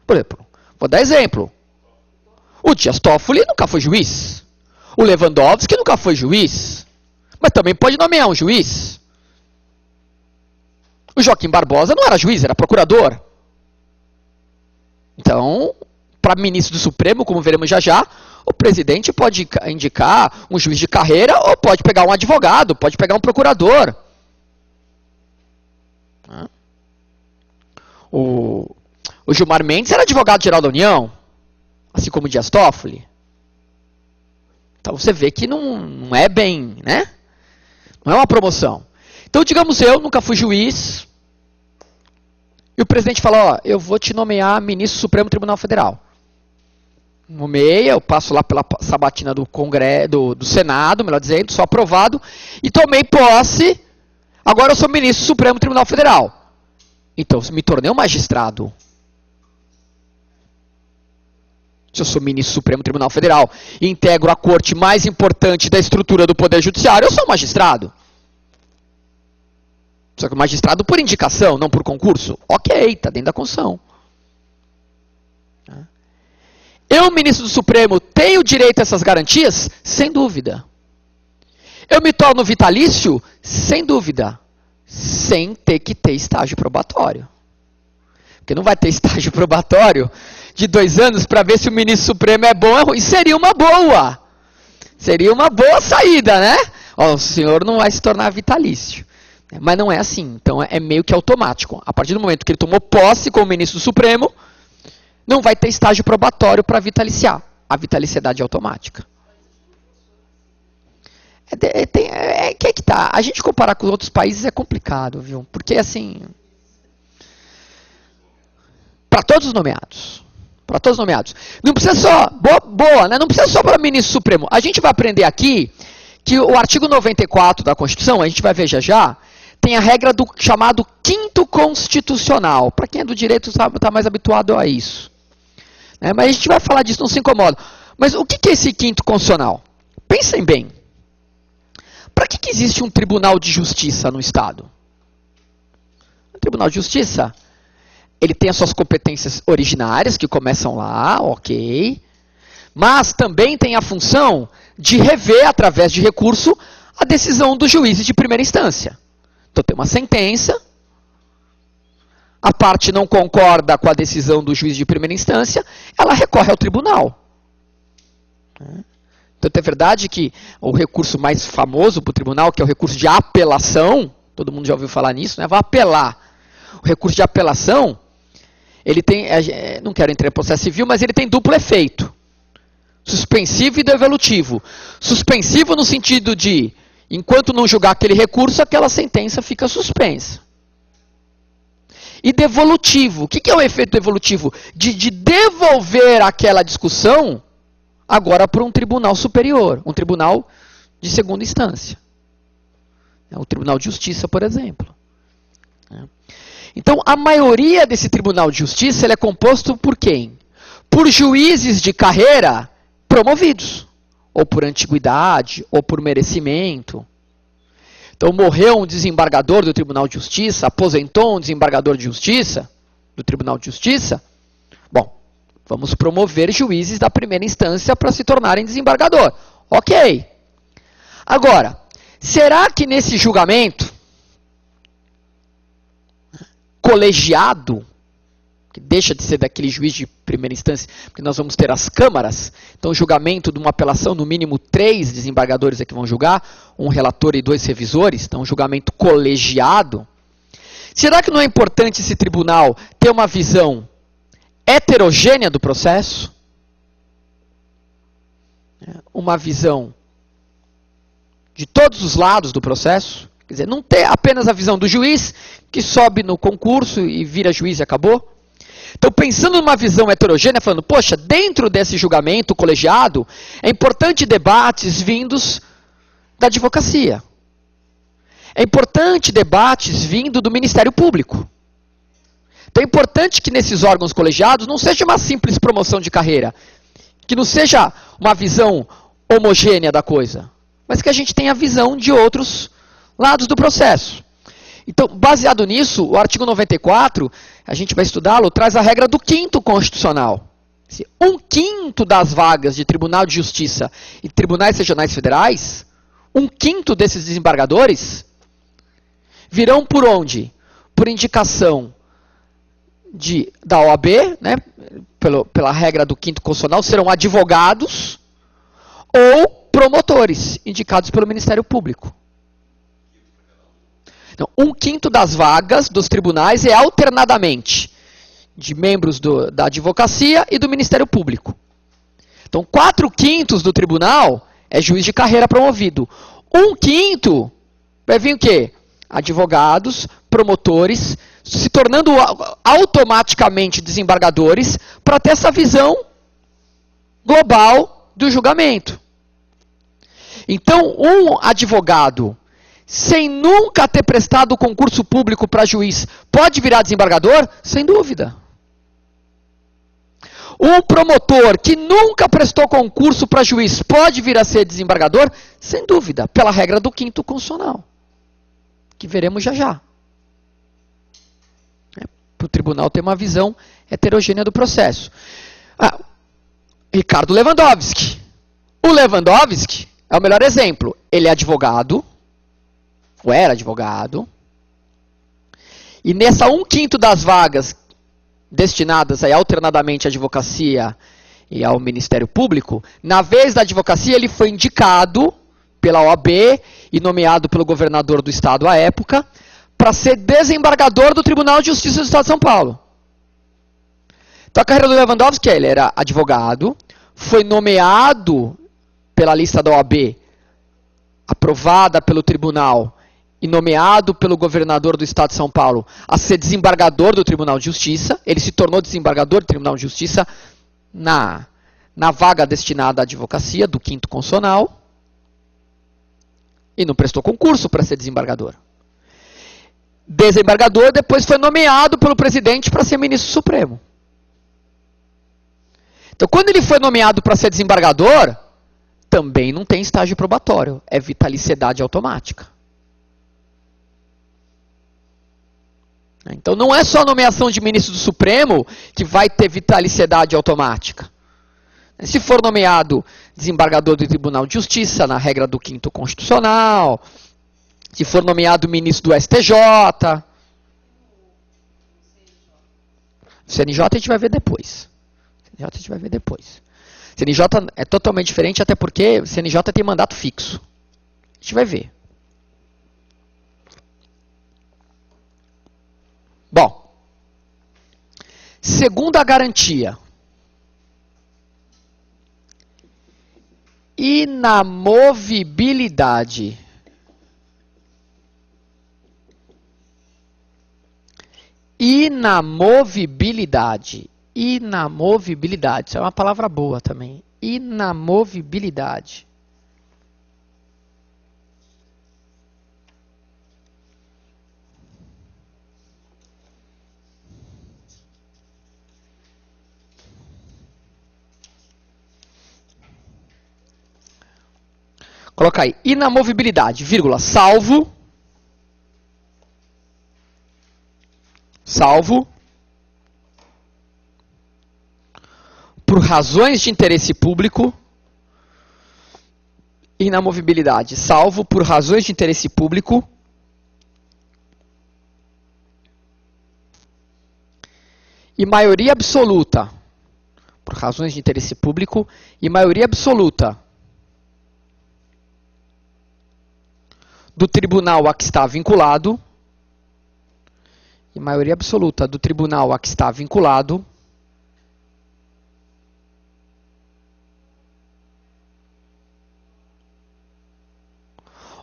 [SPEAKER 1] Por exemplo, vou dar exemplo. O Dias Toffoli nunca foi juiz. O Lewandowski nunca foi juiz. Mas também pode nomear um juiz. O Joaquim Barbosa não era juiz, era procurador. Então, para ministro do Supremo, como veremos já já, o presidente pode indicar um juiz de carreira ou pode pegar um advogado, pode pegar um procurador. O Gilmar Mendes era advogado-geral da União, assim como o Dias Toffoli. Então você vê que não é bem, né? Não é uma promoção. Então, digamos, eu nunca fui juiz, e o presidente fala, ó, eu vou te nomear ministro do Supremo Tribunal Federal. Nomeia, eu passo lá pela sabatina do Congresso, do Senado, melhor dizendo, sou aprovado, e tomei posse, agora eu sou ministro do Supremo Tribunal Federal. Então, me tornei um magistrado. Se eu sou ministro do Supremo Tribunal Federal e integro a corte mais importante da estrutura do Poder Judiciário, eu sou um magistrado. Só que magistrado por indicação, não por concurso. Ok, está dentro da Constituição. Eu, ministro do Supremo, tenho direito a essas garantias? Sem dúvida. Eu me torno vitalício? Sem dúvida. Sem ter que ter estágio probatório. Porque não vai ter estágio probatório de 2 anos para ver se o ministro Supremo é bom ou é ruim. Seria uma boa. Seria uma boa saída, né? Ó, o senhor não vai se tornar vitalício. Mas não é assim. Então é meio que automático. A partir do momento que ele tomou posse como ministro do Supremo, não vai ter estágio probatório para vitaliciar. A vitaliciedade é automática. Que tá. A gente comparar com os outros países é complicado, viu? Porque assim, para todos os nomeados. Para todos os nomeados. Não precisa só, boa, né? Não precisa só para ministro supremo. A gente vai aprender aqui que o artigo 94 da Constituição, a gente vai ver já, tem a regra do chamado quinto constitucional. Para quem é do direito está mais habituado a isso. Mas a gente vai falar disso, não se incomoda. Mas o que é esse quinto constitucional? Pensem bem. Para que existe um tribunal de justiça no Estado? O tribunal de justiça, ele tem as suas competências originárias, que começam lá, ok. Mas também tem a função de rever, através de recurso, a decisão dos juízes de primeira instância. Então tem uma sentença, a parte não concorda com a decisão do juiz de primeira instância, ela recorre ao tribunal. Então é verdade que o recurso mais famoso para o tribunal, que é o recurso de apelação, todo mundo já ouviu falar nisso, né? Vai apelar. O recurso de apelação, ele tem, não quero entrar em processo civil, mas ele tem duplo efeito. Suspensivo e devolutivo. Suspensivo no sentido de, enquanto não julgar aquele recurso, aquela sentença fica suspensa. E devolutivo. O que é o efeito devolutivo? De devolver aquela discussão agora para um tribunal superior, um tribunal de segunda instância. O Tribunal de Justiça, por exemplo. Então, a maioria desse Tribunal de Justiça ele é composto por quem? Por juízes de carreira promovidos, ou por antiguidade, ou por merecimento. Então, morreu um desembargador do Tribunal de Justiça, aposentou um desembargador de Justiça, do Tribunal de Justiça. Bom, vamos promover juízes da primeira instância para se tornarem desembargador. Ok. Agora, será que nesse julgamento, colegiado, que deixa de ser daquele juiz de primeira instância, porque nós vamos ter as câmaras, então o julgamento de uma apelação, no mínimo 3 desembargadores é que vão julgar, um relator e 2 revisores, então um julgamento colegiado. Será que não é importante esse tribunal ter uma visão heterogênea do processo? Uma visão de todos os lados do processo? Quer dizer, não ter apenas a visão do juiz, que sobe no concurso e vira juiz e acabou. Então, pensando numa visão heterogênea, falando, poxa, dentro desse julgamento colegiado, é importante debates vindos da advocacia. É importante debates vindo do Ministério Público. Então é importante que nesses órgãos colegiados não seja uma simples promoção de carreira, que não seja uma visão homogênea da coisa, mas que a gente tenha a visão de outros lados do processo. Então, baseado nisso, o artigo 94, a gente vai estudá-lo, traz a regra do quinto constitucional. Se 1/5 das vagas de Tribunal de Justiça e Tribunais Regionais Federais, 1/5 desses desembargadores, virão por onde? Por indicação da OAB, né, pela regra do quinto constitucional, serão advogados ou promotores, indicados pelo Ministério Público. Então, 1/5 das vagas dos tribunais é alternadamente de membros da advocacia e do Ministério Público. Então, 4/5 do tribunal é juiz de carreira promovido. 1/5 vai vir o quê? Advogados, promotores, se tornando automaticamente desembargadores para ter essa visão global do julgamento. Então, um advogado, sem nunca ter prestado concurso público para juiz, pode virar desembargador? Sem dúvida. Um promotor que nunca prestou concurso para juiz pode vir a ser desembargador? Sem dúvida, pela regra do quinto constitucional, que veremos já já. Para o tribunal ter uma visão heterogênea do processo. Ricardo Lewandowski. O Lewandowski é o melhor exemplo. Ele é advogado, ou era advogado, e nessa 1/5 das vagas destinadas aí, alternadamente à advocacia e ao Ministério Público, na vez da advocacia ele foi indicado pela OAB e nomeado pelo governador do estado à época, para ser desembargador do Tribunal de Justiça do Estado de São Paulo. Então a carreira do Lewandowski, ele era advogado, foi nomeado pela lista da OAB, aprovada pelo tribunal e nomeado pelo governador do Estado de São Paulo a ser desembargador do Tribunal de Justiça. Ele se tornou desembargador do Tribunal de Justiça na vaga destinada à advocacia do quinto constitucional e não prestou concurso para ser desembargador. Desembargador, depois foi nomeado pelo presidente para ser ministro supremo. Então, quando ele foi nomeado para ser desembargador, também não tem estágio probatório, é vitaliciedade automática. Então, não é só a nomeação de ministro do Supremo que vai ter vitaliciedade automática. Se for nomeado desembargador do Tribunal de Justiça, na regra do quinto constitucional, se for nomeado ministro do STJ, CNJ a gente vai ver depois. CNJ a gente vai ver depois. CNJ é totalmente diferente, até porque CNJ tem mandato fixo. A gente vai ver. Bom, segunda garantia. Inamovibilidade. Inamovibilidade. Inamovibilidade. Isso é uma palavra boa também. Inamovibilidade. Coloca aí, inamovibilidade, vírgula, salvo, por razões de interesse público, inamovibilidade, salvo por razões de interesse público, e maioria absoluta, por razões de interesse público, e maioria absoluta, do tribunal a que está vinculado, e maioria absoluta do tribunal a que está vinculado,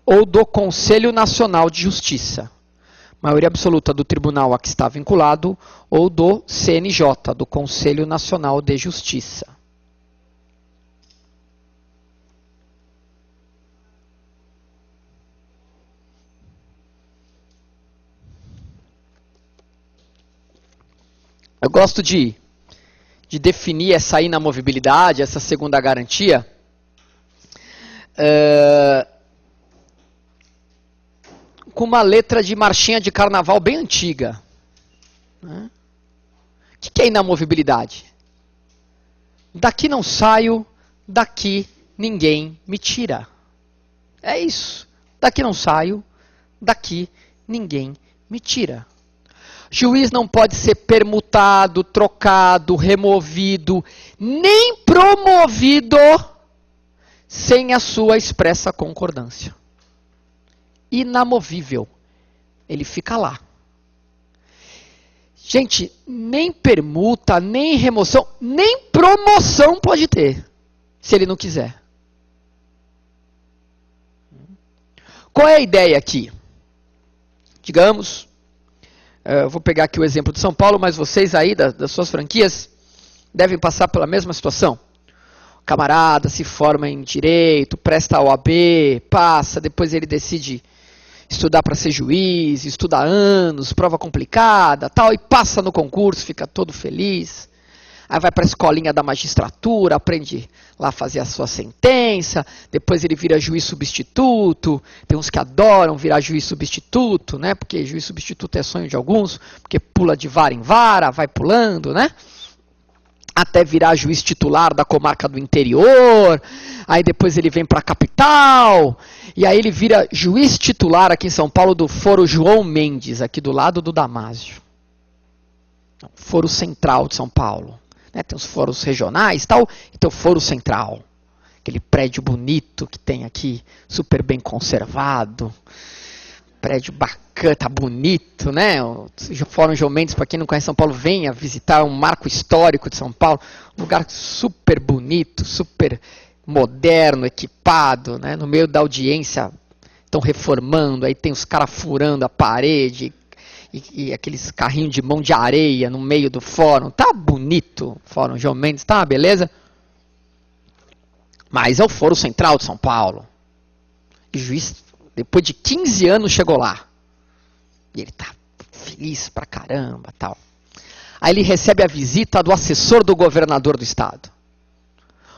[SPEAKER 1] ou do Conselho Nacional de Justiça. Maioria absoluta do tribunal a que está vinculado ou do CNJ, do Conselho Nacional de Justiça. Eu gosto de definir essa inamovibilidade, essa segunda garantia, com uma letra de marchinha de carnaval bem antiga. O que é inamovibilidade? Daqui não saio, daqui ninguém me tira. É isso. Daqui não saio, daqui ninguém me tira. Juiz não pode ser permutado, trocado, removido, nem promovido sem a sua expressa concordância. Inamovível. Ele fica lá. Gente, nem permuta, nem remoção, nem promoção pode ter, se ele não quiser. Qual é a ideia aqui? Digamos, eu vou pegar aqui o exemplo de São Paulo, mas vocês aí das suas franquias devem passar pela mesma situação. O camarada se forma em direito, presta a OAB, passa, depois ele decide estudar para ser juiz, estuda anos, prova complicada, tal, e passa no concurso, fica todo feliz. Aí vai para a escolinha da magistratura, aprende lá a fazer a sua sentença, depois ele vira juiz substituto, tem uns que adoram virar juiz substituto, né? Porque juiz substituto é sonho de alguns, porque pula de vara em vara, vai pulando, né? Até virar juiz titular da comarca do interior, aí depois ele vem para a capital, e aí ele vira juiz titular aqui em São Paulo do Foro João Mendes, aqui do lado do Damásio. Foro Central de São Paulo. Tem os foros regionais e tal, e tem o Foro Central. Aquele prédio bonito que tem aqui, super bem conservado. Prédio bacana, tá bonito, né? O Fórum João Mendes, para quem não conhece São Paulo, venha visitar um marco histórico de São Paulo. Um lugar super bonito, super moderno, equipado, né? No meio da audiência estão reformando, aí tem os caras furando a parede, e aqueles carrinhos de mão de areia no meio do fórum. Tá bonito o Fórum João Mendes, tá uma beleza? Mas é o Foro Central de São Paulo. E o juiz, depois de 15 anos, chegou lá. E ele tá feliz pra caramba, tal. Aí ele recebe a visita do assessor do governador do estado.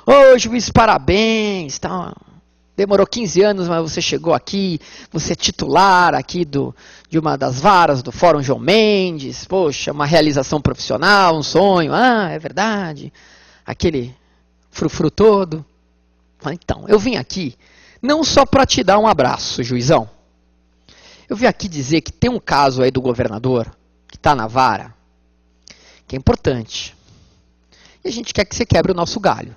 [SPEAKER 1] Ô, juiz, parabéns, tal. Demorou 15 anos, mas você chegou aqui, você é titular aqui de uma das varas do Fórum João Mendes, poxa, uma realização profissional, um sonho, é verdade, aquele frufru todo. Então, eu vim aqui não só para te dar um abraço, juizão, eu vim aqui dizer que tem um caso aí do governador, que está na vara, que é importante, e a gente quer que você quebre o nosso galho.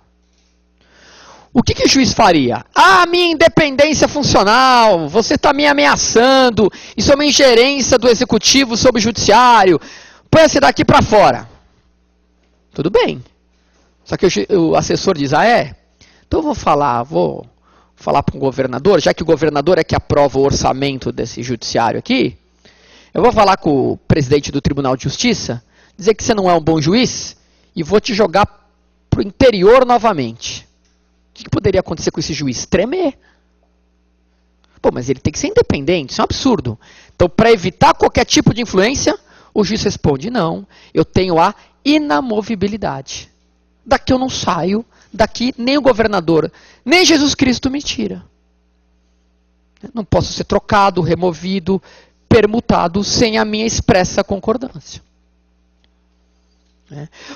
[SPEAKER 1] O que o juiz faria? Minha independência funcional, você está me ameaçando, isso é uma ingerência do executivo sobre o judiciário, põe esse daqui para fora. Tudo bem. Só que o assessor diz, então eu vou falar para o governador, já que o governador é que aprova o orçamento desse judiciário aqui, eu vou falar com o presidente do Tribunal de Justiça, dizer que você não é um bom juiz, e vou te jogar para o interior novamente. O que poderia acontecer com esse juiz? Tremer. Mas ele tem que ser independente, isso é um absurdo. Então, para evitar qualquer tipo de influência, o juiz responde, não, eu tenho a inamovibilidade. Daqui eu não saio, daqui nem o governador, nem Jesus Cristo me tira. Não posso ser trocado, removido, permutado, sem a minha expressa concordância.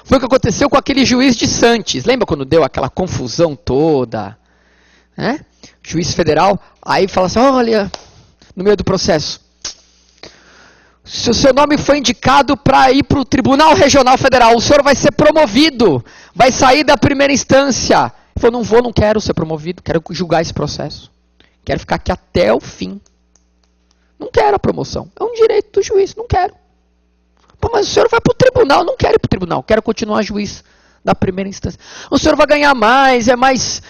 [SPEAKER 1] Foi o que aconteceu com aquele juiz de Santos. Lembra quando deu aquela confusão toda? Juiz federal, aí fala assim, olha, no meio do processo, se o seu nome foi indicado para ir para o Tribunal Regional Federal, o senhor vai ser promovido, vai sair da primeira instância. Ele falou, não quero ser promovido, quero julgar esse processo. Quero ficar aqui até o fim. Não quero a promoção, é um direito do juiz, não quero. Mas o senhor vai para o tribunal, não quero ir para o tribunal, quero continuar juiz da primeira instância. O senhor vai ganhar mais, é mais,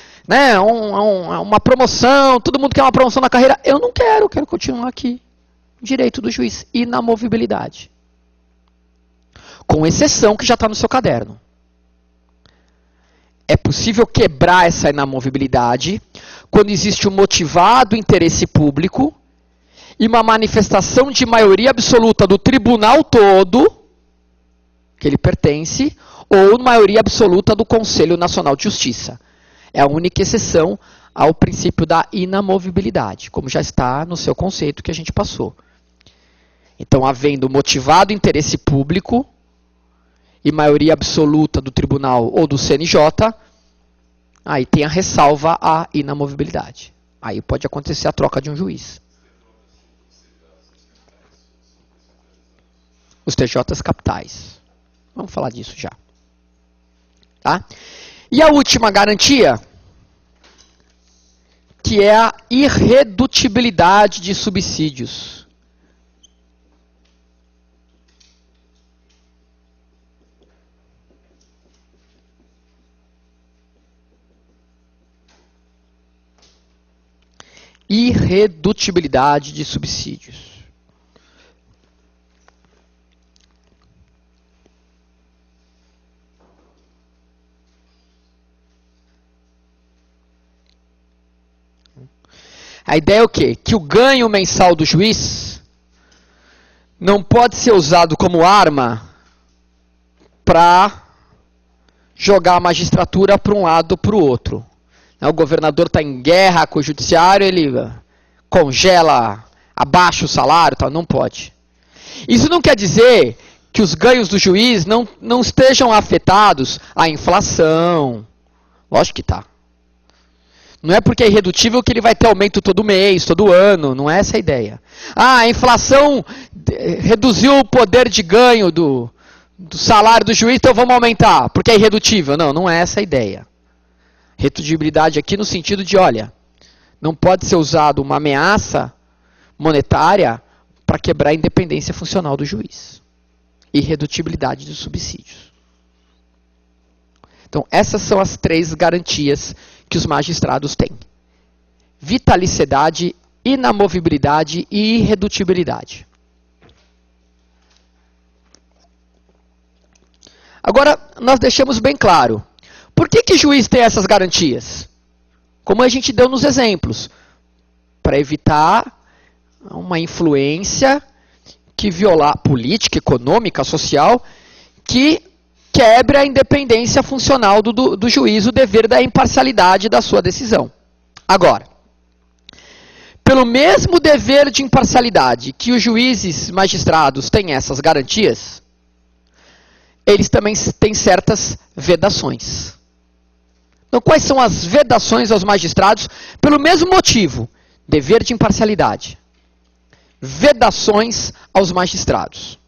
[SPEAKER 1] uma promoção, todo mundo quer uma promoção na carreira. Eu não quero, quero continuar aqui, direito do juiz, inamovibilidade. Com exceção que já está no seu caderno. É possível quebrar essa inamovibilidade quando existe um motivado interesse público e uma manifestação de maioria absoluta do tribunal todo, que ele pertence, ou maioria absoluta do Conselho Nacional de Justiça. É a única exceção ao princípio da inamovibilidade, como já está no seu conceito que a gente passou. Então, havendo motivado interesse público e maioria absoluta do tribunal ou do CNJ, aí tem a ressalva à inamovibilidade. Aí pode acontecer a troca de um juiz. Os TJs capitais. Vamos falar disso já. Tá? E a última garantia, que é a irredutibilidade de subsídios. Irredutibilidade de subsídios. A ideia é o quê? Que o ganho mensal do juiz não pode ser usado como arma para jogar a magistratura para um lado ou para o outro. O governador está em guerra com o judiciário, ele congela, abaixa o salário, tal. Não pode. Isso não quer dizer que os ganhos do juiz não estejam afetados à inflação. Lógico que está. Não é porque é irredutível que ele vai ter aumento todo mês, todo ano. Não é essa a ideia. Ah, a inflação reduziu o poder de ganho do salário do juiz, então vamos aumentar, porque é irredutível. Não, não é essa a ideia. Redutibilidade aqui no sentido de, olha, não pode ser usado uma ameaça monetária para quebrar a independência funcional do juiz. Irredutibilidade dos subsídios. Então, essas são as 3 garantias que os magistrados têm. Vitaliciedade, inamovibilidade e irredutibilidade. Agora, nós deixamos bem claro. Por que o juiz tem essas garantias? Como a gente deu nos exemplos. Para evitar uma influência que violar política, econômica, social, que quebre a independência funcional do juiz, o dever da imparcialidade da sua decisão. Agora, pelo mesmo dever de imparcialidade que os juízes magistrados têm essas garantias, eles também têm certas vedações. Então, quais são as vedações aos magistrados? Pelo mesmo motivo, dever de imparcialidade. Vedações aos magistrados.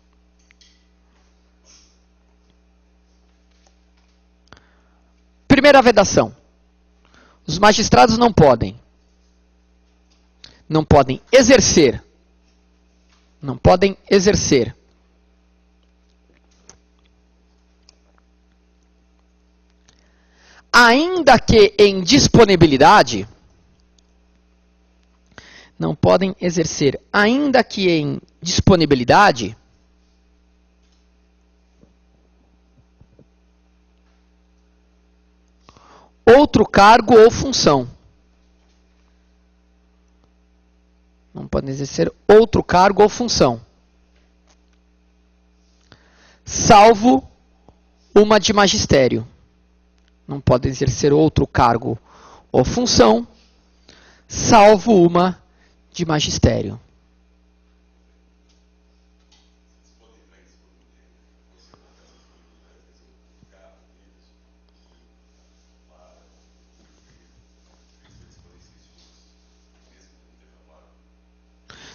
[SPEAKER 1] Primeira vedação. Os magistrados não podem exercer, ainda que em disponibilidade, outro cargo ou função. Não podem exercer outro cargo ou função. Salvo uma de magistério. Não podem exercer outro cargo ou função, salvo uma de magistério.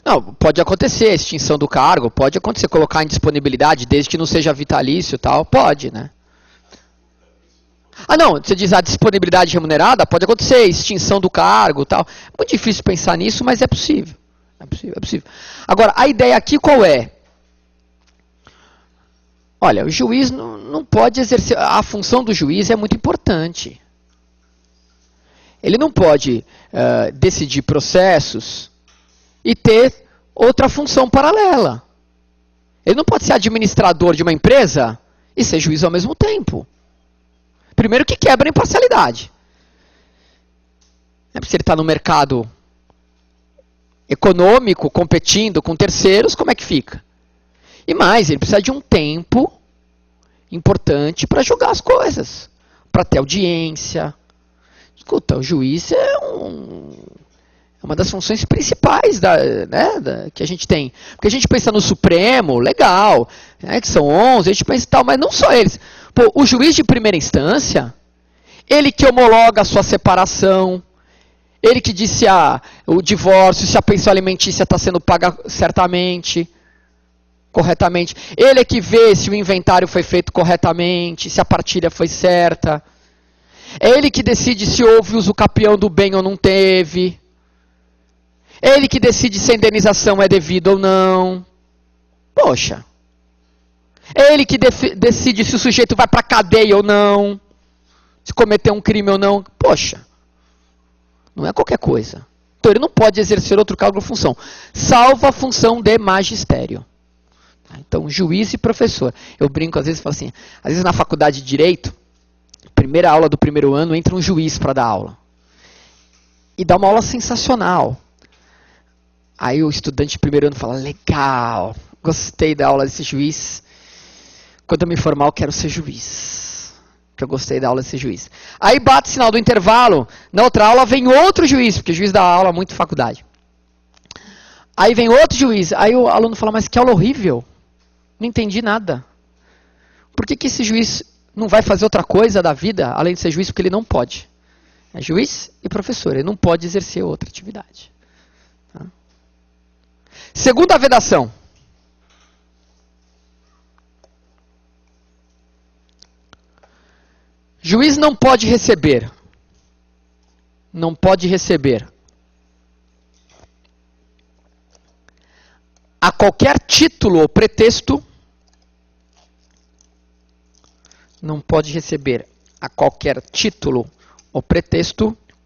[SPEAKER 1] Não, pode acontecer extinção do cargo, pode acontecer colocar em disponibilidade, desde que não seja vitalício e tal, pode, né? Ah, não, você diz a disponibilidade remunerada, pode acontecer extinção do cargo e tal. É muito difícil pensar nisso, mas é possível. É possível. Agora, a ideia aqui qual é? Olha, o juiz não pode exercer... A função do juiz é muito importante. Ele não pode decidir processos e ter outra função paralela. Ele não pode ser administrador de uma empresa e ser juiz ao mesmo tempo. Primeiro que quebra a imparcialidade. Se ele está no mercado econômico, competindo com terceiros, como é que fica? E mais, ele precisa de um tempo importante para julgar as coisas, para ter audiência. Escuta, o juiz é uma das funções principais que a gente tem. Porque a gente pensa no Supremo, legal, que são 11, a gente pensa e tal, mas não só eles. Pô, o juiz de primeira instância, ele que homologa a sua separação, ele que diz se o divórcio, se a pensão alimentícia está sendo paga certamente, corretamente. Ele é que vê se o inventário foi feito corretamente, se a partilha foi certa. É ele que decide se houve uso capião do bem ou não teve. É ele que decide se a indenização é devida ou não. Poxa. É ele que decide se o sujeito vai para a cadeia ou não. Se cometeu um crime ou não. Poxa. Não é qualquer coisa. Então ele não pode exercer outro cargo ou função, salvo a função de magistério. Então, juiz e professor. Eu brinco às vezes e falo assim, às vezes na faculdade de Direito, primeira aula do primeiro ano, entra um juiz para dar aula. E dá uma aula sensacional. Aí o estudante de primeiro ano fala, legal, gostei da aula desse juiz. Quando eu me formar, eu quero ser juiz. Que eu gostei da aula desse juiz. Aí bate o sinal do intervalo, na outra aula vem outro juiz, porque o juiz dá aula muito em faculdade. Aí vem outro juiz, aí o aluno fala, mas que aula horrível. Não entendi nada. Por que esse juiz não vai fazer outra coisa da vida, além de ser juiz, porque ele não pode? É juiz e professor, ele não pode exercer outra atividade. Tá? Segunda vedação. Juiz não pode receber a qualquer título ou pretexto,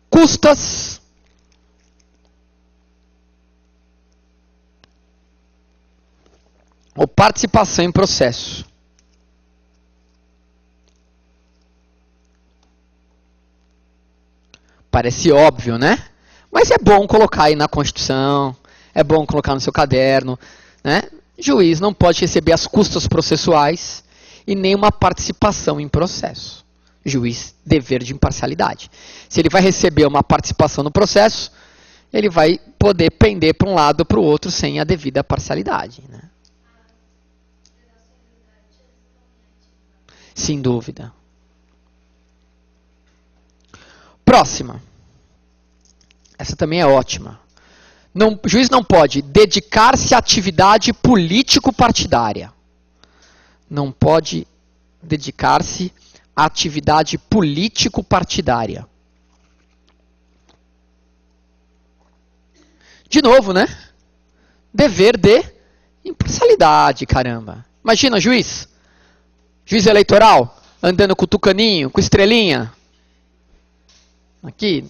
[SPEAKER 1] custas ou participação em processo. Parece óbvio, né? Mas é bom colocar aí na Constituição, é bom colocar no seu caderno, né? Juiz não pode receber as custas processuais e nenhuma participação em processo. Juiz, dever de imparcialidade. Se ele vai receber uma participação no processo, ele vai poder pender para um lado ou para o outro sem a devida parcialidade, né? Sem dúvida. Próxima. Essa também é ótima. O juiz não pode dedicar-se à atividade político-partidária. Não pode dedicar-se à atividade político-partidária. De novo, né? Dever de imparcialidade, caramba. Imagina, juiz eleitoral, andando com o tucaninho, com estrelinha. Aqui,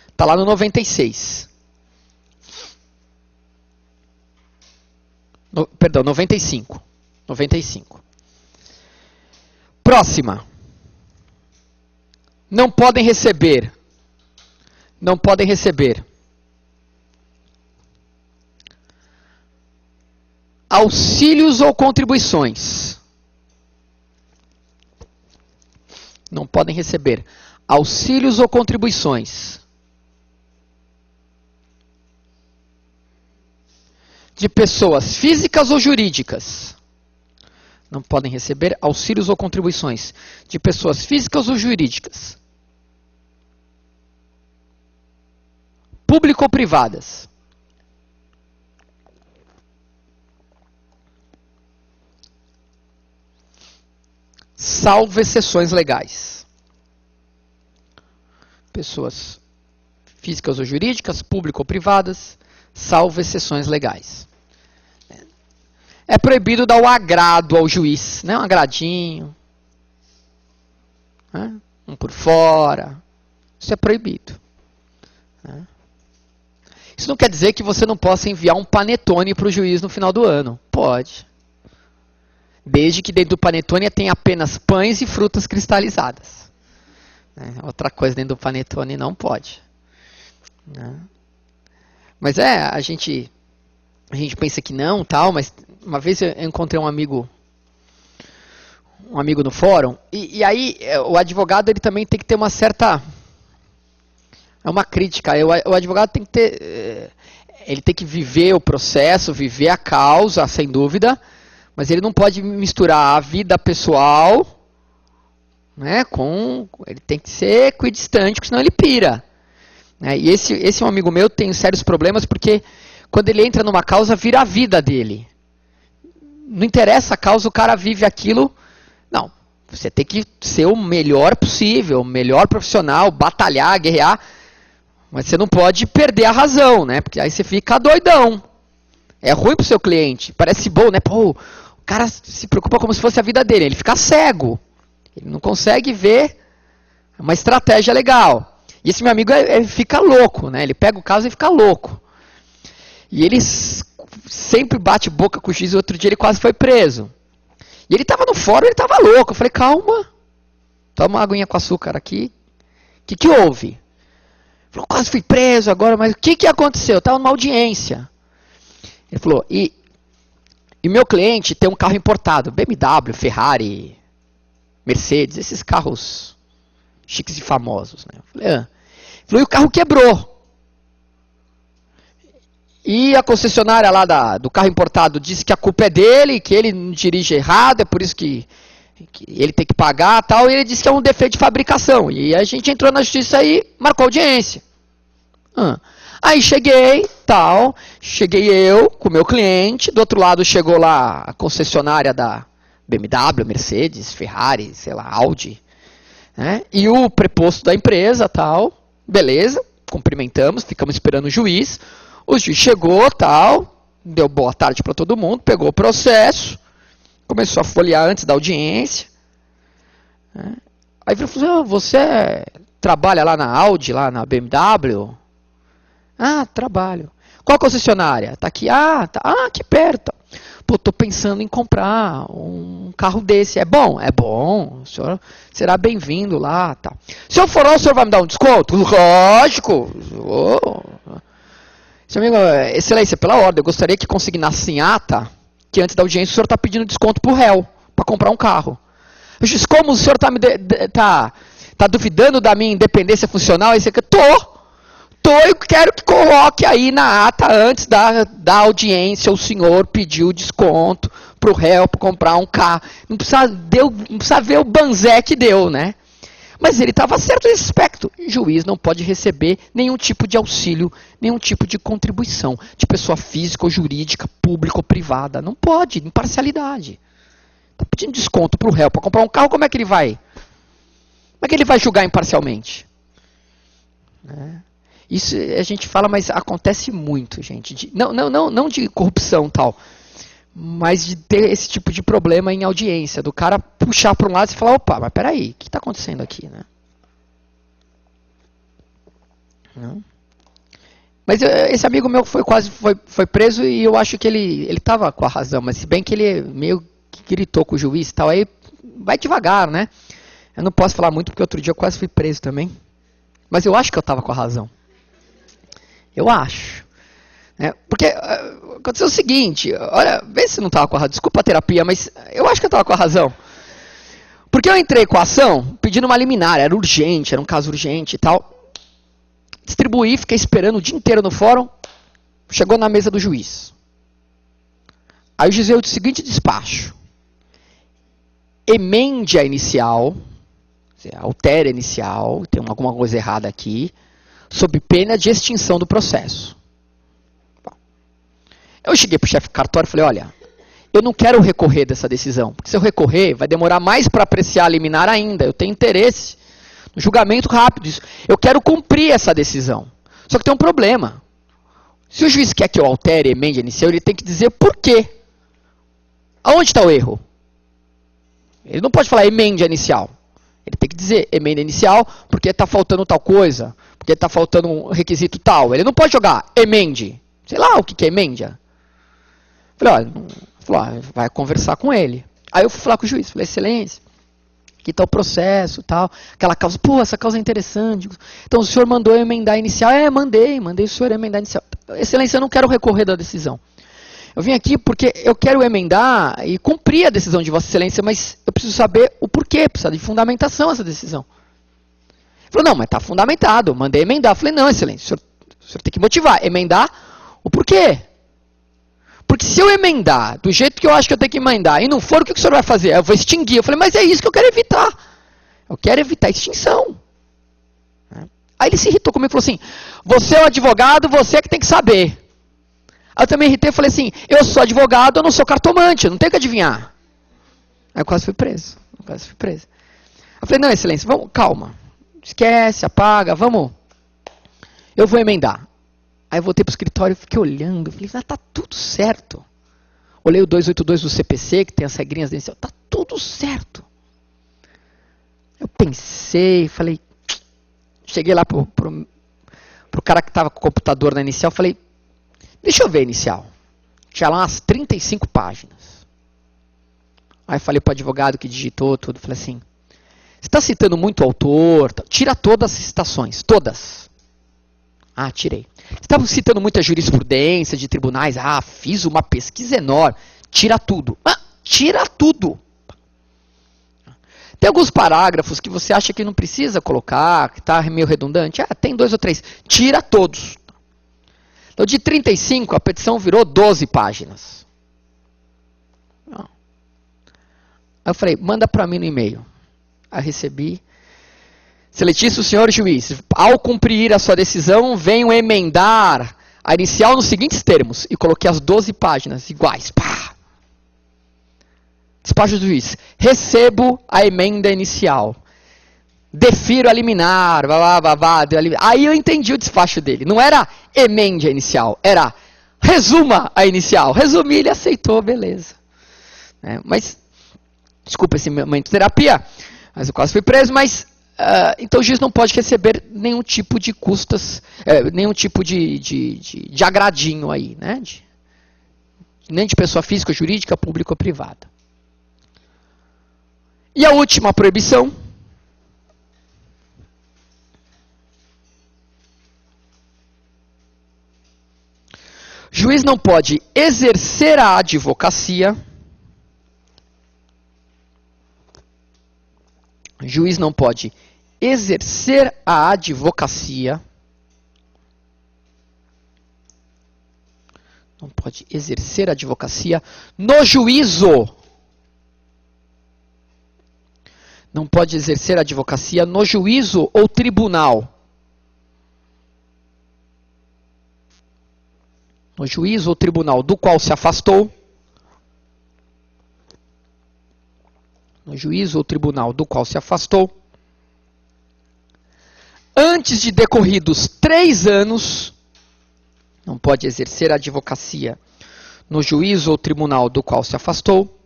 [SPEAKER 1] está lá no 96. Perdão, 95. 95. Próxima. Não podem receber auxílios ou contribuições. Não podem receber auxílios ou contribuições de pessoas físicas ou jurídicas. Não podem receber auxílios ou contribuições de pessoas físicas ou jurídicas. Público ou privadas. Salvo exceções legais. Pessoas físicas ou jurídicas, público ou privadas, salvo exceções legais. É proibido dar o agrado ao juiz, né? Um agradinho, né? Um por fora. Isso é proibido. Né? Isso não quer dizer que você não possa enviar um panetone para o juiz no final do ano. Pode. Desde que dentro do panetone tenha apenas pães e frutas cristalizadas. Outra coisa dentro do panetone não pode. Mas a gente pensa que não, tal, mas uma vez eu encontrei um amigo no fórum, e aí o advogado ele também tem que ter uma certa... É uma crítica. O advogado tem que ter... Ele tem que viver o processo, viver a causa, sem dúvida, mas ele não pode misturar a vida pessoal, né, com... Ele tem que ser equidistante, senão ele pira. E esse é um amigo meu, tem sérios problemas, porque quando ele entra numa causa, vira a vida dele. Não interessa a causa, o cara vive aquilo... Não, você tem que ser o melhor possível, o melhor profissional, batalhar, guerrear, mas você não pode perder a razão, né? Porque aí você fica doidão. É ruim pro seu cliente. Parece bom, né? Pô, o cara se preocupa como se fosse a vida dele. Ele fica cego. Ele não consegue ver uma estratégia legal. E esse meu amigo fica louco, né? Ele pega o caso e fica louco. E ele sempre bate boca com o juiz. Outro dia ele quase foi preso. E ele estava no fórum, ele estava louco. Eu falei, calma, toma uma aguinha com açúcar aqui. O que houve? Ele falou, quase fui preso agora, mas o que aconteceu? Eu estava numa audiência. Ele falou, e meu cliente tem um carro importado, BMW, Ferrari, Mercedes, esses carros chiques e famosos. Né? Eu falei, Ele falou, e o carro quebrou. E a concessionária lá do carro importado disse que a culpa é dele, que ele não dirige errado, é por isso que ele tem que pagar tal, e ele disse que é um defeito de fabricação. E a gente entrou na justiça e marcou audiência. Aí cheguei eu com o meu cliente, do outro lado chegou lá a concessionária da BMW, Mercedes, Ferrari, sei lá, Audi, né? E o preposto da empresa, tal, beleza, cumprimentamos, ficamos esperando o juiz. O juiz chegou, tal, deu boa tarde para todo mundo, pegou o processo, começou a folhear antes da audiência. Né? Aí ele falou, você trabalha lá na Audi, lá na BMW? Ah, trabalho. Qual concessionária? Tá aqui, tá. Aqui perto. Pô, tô pensando em comprar um carro desse. É bom? É bom. O senhor será bem-vindo lá, tá. Se eu for lá, o senhor vai me dar um desconto? Lógico. Seu amigo, excelência, pela ordem, eu gostaria que consignasse em ata que antes da audiência o senhor está pedindo desconto para o réu, para comprar um carro. Eu disse, como o senhor tá duvidando da minha independência funcional? Aí você eu quero que coloque aí na ata antes da audiência o senhor pediu desconto para o réu para comprar um carro. Não precisa ver o banzé que deu, né? Mas ele estava certo nesse aspecto. O juiz não pode receber nenhum tipo de auxílio, nenhum tipo de contribuição de pessoa física ou jurídica, pública ou privada. Não pode, imparcialidade. Está pedindo desconto para o réu para comprar um carro, como é que ele vai? Como é que ele vai julgar imparcialmente? Isso a gente fala, mas acontece muito, gente. Não de corrupção tal, mas de ter esse tipo de problema em audiência, do cara puxar para um lado e falar, opa, mas peraí, o que está acontecendo aqui, né? Não. Mas esse amigo meu foi preso e eu acho que ele estava com a razão, mas se bem que ele meio que gritou com o juiz e tal, aí vai devagar, né? Eu não posso falar muito porque outro dia eu quase fui preso também, mas eu acho que eu estava com a razão. Eu acho. Porque aconteceu o seguinte, olha, vê se não estava com a razão, desculpa a terapia, mas eu acho que eu estava com a razão. Porque eu entrei com a ação pedindo uma liminar, era urgente, era um caso urgente e tal. Distribuí, fiquei esperando o dia inteiro no fórum, chegou na mesa do juiz. Aí o juiz veio o seguinte despacho. Emende a inicial, altere a inicial, tem alguma coisa errada aqui, sob pena de extinção do processo. Eu cheguei para o chefe do cartório e falei, olha, eu não quero recorrer dessa decisão, porque se eu recorrer, vai demorar mais para apreciar a liminar ainda, eu tenho interesse no julgamento rápido. Eu quero cumprir essa decisão. Só que tem um problema. Se o juiz quer que eu altere a emenda inicial, ele tem que dizer por quê. Aonde está o erro? Ele não pode falar emenda inicial. Ele tem que dizer emenda inicial porque está faltando tal coisa, porque está faltando um requisito tal. Ele não pode jogar emende. Sei lá o que é emenda. Falei, olha, vai conversar com ele. Aí eu fui falar com o juiz, falei, excelência, aqui está o processo, tal, aquela causa, pô, essa causa é interessante. Então o senhor mandou eu emendar a inicial? Mandei o senhor emendar a inicial. Excelência, eu não quero recorrer da decisão. Eu vim aqui porque eu quero emendar e cumprir a decisão de Vossa Excelência, mas eu preciso saber o porquê, precisa de fundamentação essa decisão. Ele falou, não, mas está fundamentado, mandei emendar. Eu falei, não, excelência, o senhor tem que motivar, emendar o porquê. Porque se eu emendar do jeito que eu acho que eu tenho que emendar e não for, o que o senhor vai fazer? Eu vou extinguir. Eu falei, mas é isso que eu quero evitar. Eu quero evitar a extinção. Aí ele se irritou comigo e falou assim, você é o advogado, você é que tem que saber. Aí eu também irritei e falei assim, eu sou advogado, eu não sou cartomante, eu não tenho que adivinhar. Aí eu quase fui preso. Eu falei, não, excelência, vamos, calma. Esquece, apaga, vamos. Eu vou emendar. Aí eu voltei para o escritório, fiquei olhando, falei, tá tudo certo. Olhei o 282 do CPC, que tem as regrinhas da inicial, tá tudo certo. Eu pensei, falei, cheguei lá pro cara que estava com o computador na inicial, falei, deixa eu ver a inicial. Tinha lá umas 35 páginas. Aí falei para o advogado que digitou tudo, falei assim, você está citando muito o autor, tira todas as citações, todas. Ah, tirei. Estavam citando muita jurisprudência de tribunais. Ah, fiz uma pesquisa enorme. Tira tudo. Ah, tira tudo. Tem alguns parágrafos que você acha que não precisa colocar, que está meio redundante. Ah, tem 2 ou 3. Tira todos. Então, de 35, a petição virou 12 páginas. Aí eu falei, manda para mim no e-mail. Aí recebi. Excelentíssimo senhor juiz, ao cumprir a sua decisão, venho emendar a inicial nos seguintes termos. E coloquei as 12 páginas iguais. Pá! Despacho do juiz. Recebo a emenda inicial. Defiro a liminar. Aí eu entendi o despacho dele. Não era emenda inicial, era resuma a inicial. Resumi, ele aceitou, beleza. Mas, desculpa esse momento de terapia, mas eu quase fui preso, mas... então o juiz não pode receber nenhum tipo de custas, nenhum tipo de agradinho aí, né? Nem de pessoa física, jurídica, pública ou privada. E a última proibição. Juiz não pode exercer a advocacia. Juiz não pode exercer a advocacia. Não pode exercer a advocacia no juízo. Não pode exercer a advocacia no juízo ou tribunal. No juízo ou tribunal do qual se afastou. No juízo ou tribunal do qual se afastou. Antes de decorridos 3 anos, não pode exercer a advocacia no juízo ou tribunal do qual se afastou.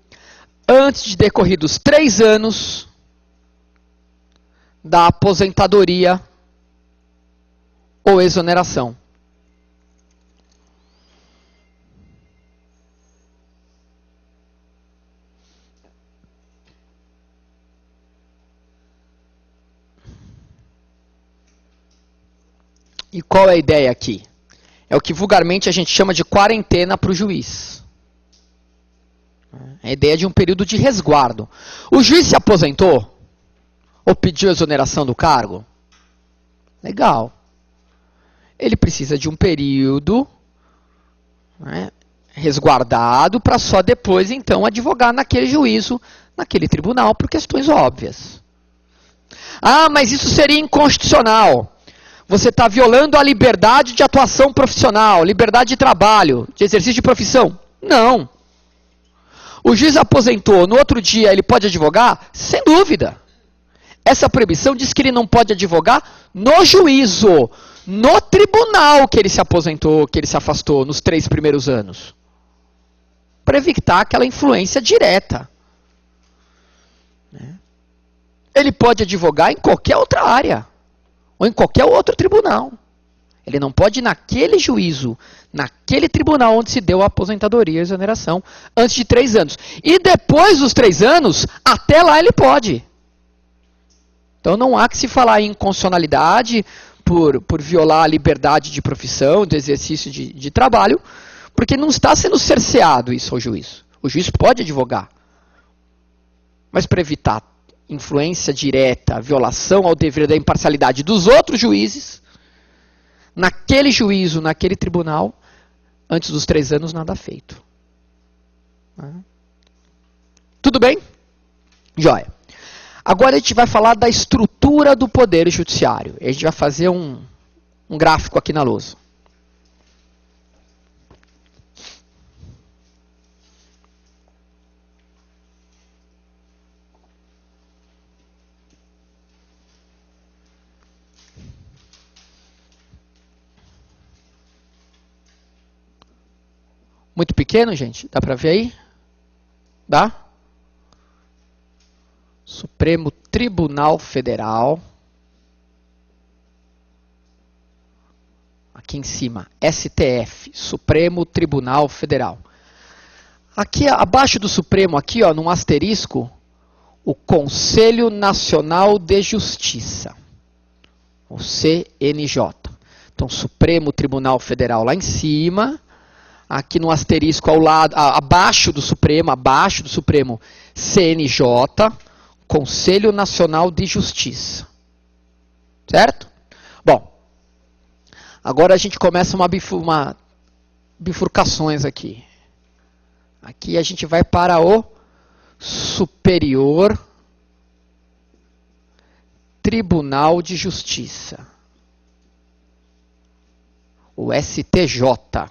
[SPEAKER 1] Antes de decorridos 3 anos da aposentadoria ou exoneração. E qual é a ideia aqui? É o que vulgarmente a gente chama de quarentena para o juiz. É a ideia de um período de resguardo. O juiz se aposentou? Ou pediu exoneração do cargo? Legal. Ele precisa de um período, né, resguardado para só depois, então, advogar naquele juízo, naquele tribunal, por questões óbvias. Ah, mas isso seria inconstitucional. Você está violando a liberdade de atuação profissional, liberdade de trabalho, de exercício de profissão. Não. O juiz aposentou, no outro dia ele pode advogar? Sem dúvida. Essa proibição diz que ele não pode advogar no juízo, no tribunal que ele se aposentou, que ele se afastou nos 3 primeiros anos. Para evitar aquela influência direta. Ele pode advogar em qualquer outra área. ou em qualquer outro tribunal. Ele não pode ir naquele juízo, naquele tribunal onde se deu a aposentadoria e a exoneração, antes de 3 anos. E depois dos 3 anos, até lá ele pode. Então não há que se falar em inconstitucionalidade por violar a liberdade de profissão, de exercício de trabalho, porque não está sendo cerceado isso ao juiz. O juiz pode advogar. Mas para evitar influência direta, violação ao dever da imparcialidade dos outros juízes, naquele juízo, naquele tribunal, antes dos 3 anos, nada feito. Tudo bem? Joia. Agora a gente vai falar da estrutura do Poder Judiciário. A gente vai fazer um gráfico aqui na lousa. Muito pequeno, gente? Dá para ver aí? Dá? Supremo Tribunal Federal. Aqui em cima, STF, Supremo Tribunal Federal. Aqui abaixo do Supremo, aqui, ó, num asterisco, o Conselho Nacional de Justiça, o CNJ. Então, Supremo Tribunal Federal lá em cima. Aqui no asterisco ao lado, abaixo do Supremo, CNJ, Conselho Nacional de Justiça. Certo? Bom, agora a gente começa uma bifurcações aqui. Aqui a gente vai para o Superior Tribunal de Justiça, o STJ.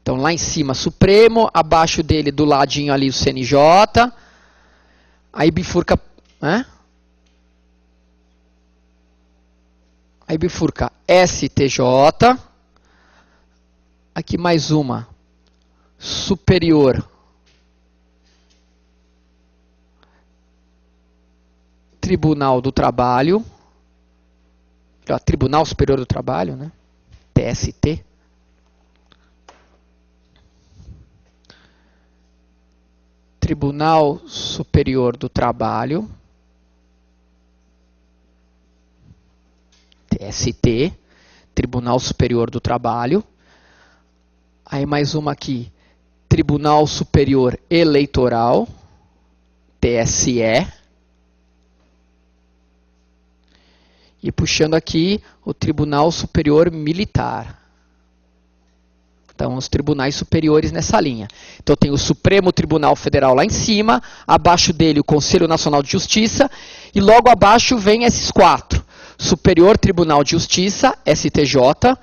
[SPEAKER 1] Então, lá em cima, Supremo, abaixo dele, do ladinho ali, o CNJ. Aí bifurca... Aí bifurca STJ. Aqui mais uma. Superior Tribunal do Trabalho. Tribunal Superior do Trabalho, né? TST. Tribunal Superior do Trabalho, TST, Tribunal Superior do Trabalho. Aí mais uma aqui, Tribunal Superior Eleitoral, TSE. E puxando aqui, o Tribunal Superior Militar. Então, os tribunais superiores nessa linha. Então, tem o Supremo Tribunal Federal lá em cima, abaixo dele o Conselho Nacional de Justiça, e logo abaixo vem esses 4. Superior Tribunal de Justiça, STJ,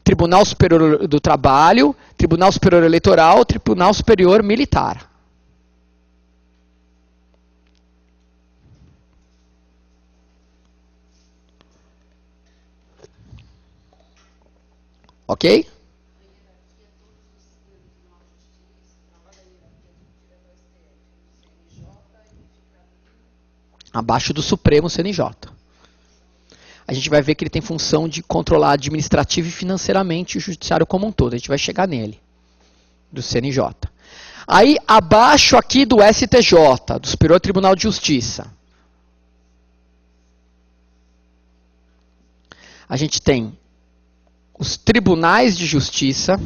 [SPEAKER 1] Tribunal Superior do Trabalho, Tribunal Superior Eleitoral, Tribunal Superior Militar. Ok? Abaixo do Supremo CNJ. A gente vai ver que ele tem função de controlar administrativo e financeiramente o judiciário como um todo. A gente vai chegar nele, do CNJ. Aí, abaixo aqui do STJ, do Superior Tribunal de Justiça, a gente tem os tribunais de justiça,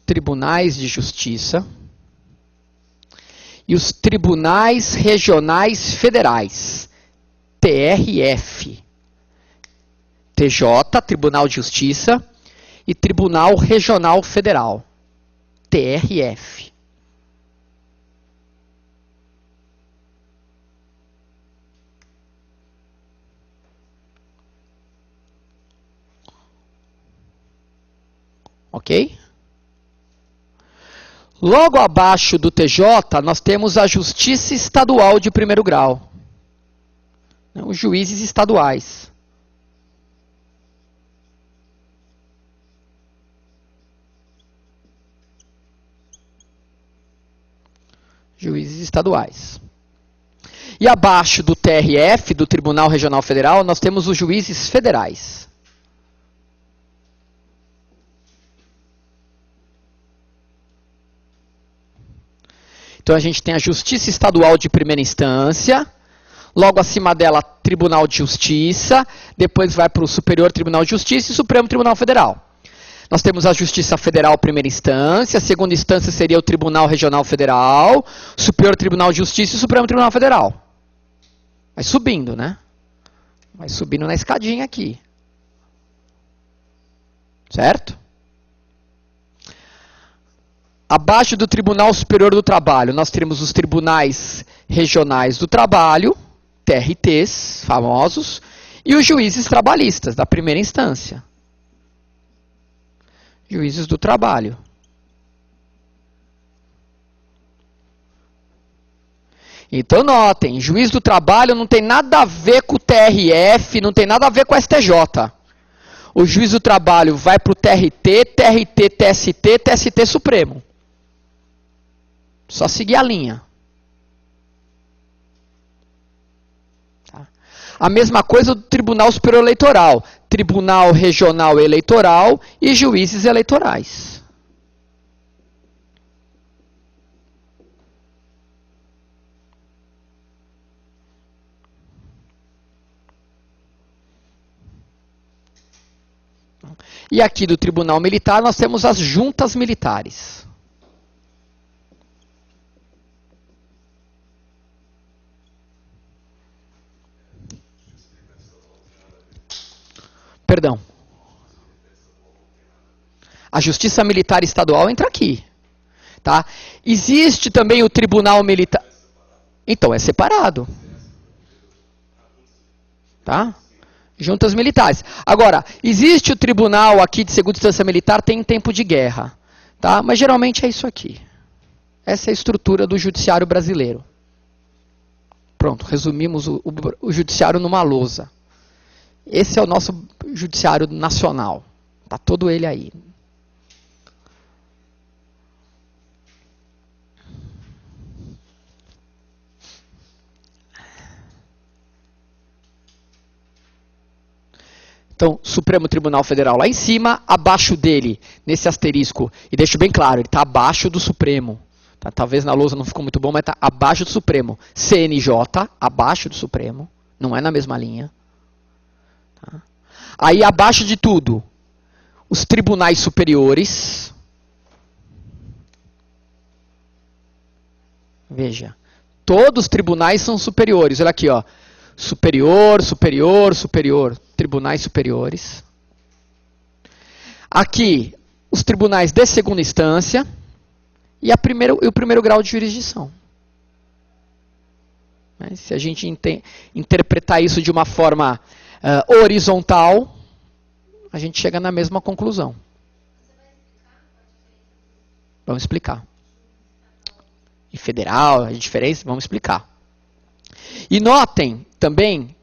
[SPEAKER 1] tribunais de justiça e os tribunais regionais federais, TRF, TJ, Tribunal de Justiça, e Tribunal Regional Federal, TRF. Ok? Logo abaixo do TJ, nós temos a Justiça Estadual de primeiro grau. Os juízes estaduais. Juízes estaduais. E abaixo do TRF, do Tribunal Regional Federal, nós temos os juízes federais. Então a gente tem a Justiça Estadual de Primeira Instância, logo acima dela Tribunal de Justiça, depois vai para o Superior Tribunal de Justiça e Supremo Tribunal Federal. Nós temos a Justiça Federal Primeira Instância, a segunda instância seria o Tribunal Regional Federal, Superior Tribunal de Justiça e Supremo Tribunal Federal. Vai subindo, né? Vai subindo na escadinha aqui. Certo? Abaixo do Tribunal Superior do Trabalho, nós teremos os Tribunais Regionais do Trabalho, TRTs, famosos, e os juízes trabalhistas, da primeira instância. Juízes do trabalho. Então notem, juiz do trabalho não tem nada a ver com o TRF, não tem nada a ver com o STJ. O juiz do trabalho vai para o TRT, TRT, TST, TST Supremo. Só seguir a linha. Tá? A mesma coisa do Tribunal Superior Eleitoral, Tribunal Regional Eleitoral e juízes eleitorais. E aqui do Tribunal Militar nós temos as juntas militares. Perdão. A Justiça Militar Estadual entra aqui. Tá? Existe também o Tribunal Militar... Então, é separado. Tá? Juntas militares. Agora, existe o tribunal aqui de segunda instância militar, tem tempo de guerra. Tá? Mas geralmente é isso aqui. Essa é a estrutura do judiciário brasileiro. Pronto, resumimos o judiciário numa lousa. Esse é o nosso judiciário nacional. Está todo ele aí. Então, Supremo Tribunal Federal lá em cima, abaixo dele, nesse asterisco, e deixo bem claro, ele está abaixo do Supremo. Tá? Talvez na lousa não ficou muito bom, mas está abaixo do Supremo. CNJ, abaixo do Supremo, não é na mesma linha. Tá? Aí, abaixo de tudo, os tribunais superiores. Veja, todos os tribunais são superiores. Olha aqui, ó. Superior, superior, superior. Tribunais superiores. Aqui, os tribunais de segunda instância e o primeiro grau de jurisdição. Se a gente interpretar isso de uma forma horizontal, a gente chega na mesma conclusão. Vamos explicar. E federal, a diferença, vamos explicar. E notem também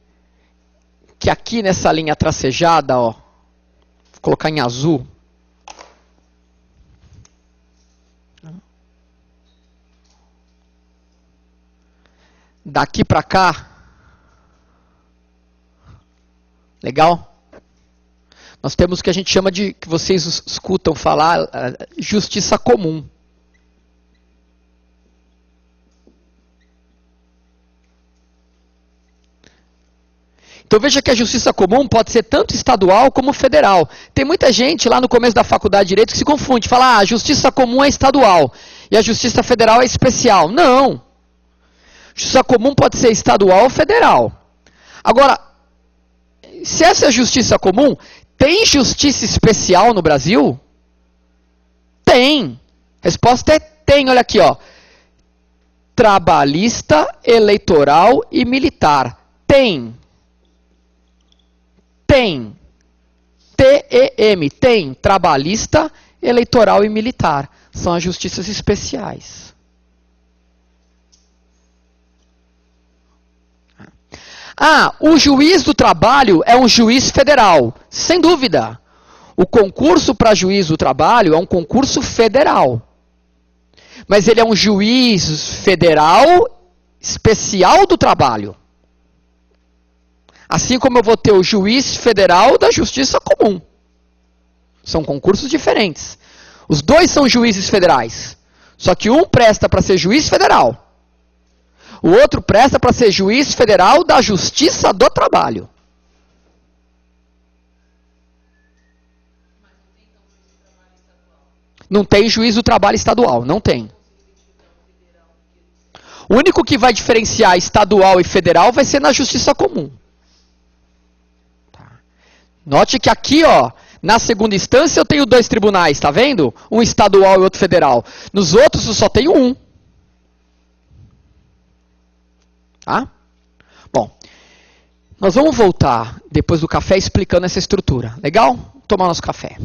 [SPEAKER 1] que aqui nessa linha tracejada, ó, vou colocar em azul, daqui para cá, legal? Nós temos o que a gente chama de, que vocês escutam falar, justiça comum. Então veja que a justiça comum pode ser tanto estadual como federal. Tem muita gente lá no começo da faculdade de Direito que se confunde, fala, a justiça comum é estadual e a justiça federal é especial. Não. Justiça comum pode ser estadual ou federal. Agora, se essa é a justiça comum, tem justiça especial no Brasil? Tem. Resposta é tem, olha aqui, ó. Trabalhista, eleitoral e militar. Tem. Tem. TEM. Tem. Trabalhista, eleitoral e militar. São as justiças especiais. O juiz do trabalho é um juiz federal. Sem dúvida. O concurso para juiz do trabalho é um concurso federal. Mas ele é um juiz federal especial do trabalho. Assim como eu vou ter o juiz federal da Justiça Comum. São concursos diferentes. Os dois são juízes federais. Só que um presta para ser juiz federal. O outro presta para ser juiz federal da Justiça do Trabalho. Não tem juiz do trabalho estadual, não tem. O único que vai diferenciar estadual e federal vai ser na Justiça Comum. Tá. Note que aqui, ó, na segunda instância eu tenho 2 tribunais, tá vendo? Um estadual e outro federal. Nos outros eu só tenho um. Tá? Bom, nós vamos voltar depois do café explicando essa estrutura. Legal? Vamos tomar nosso café.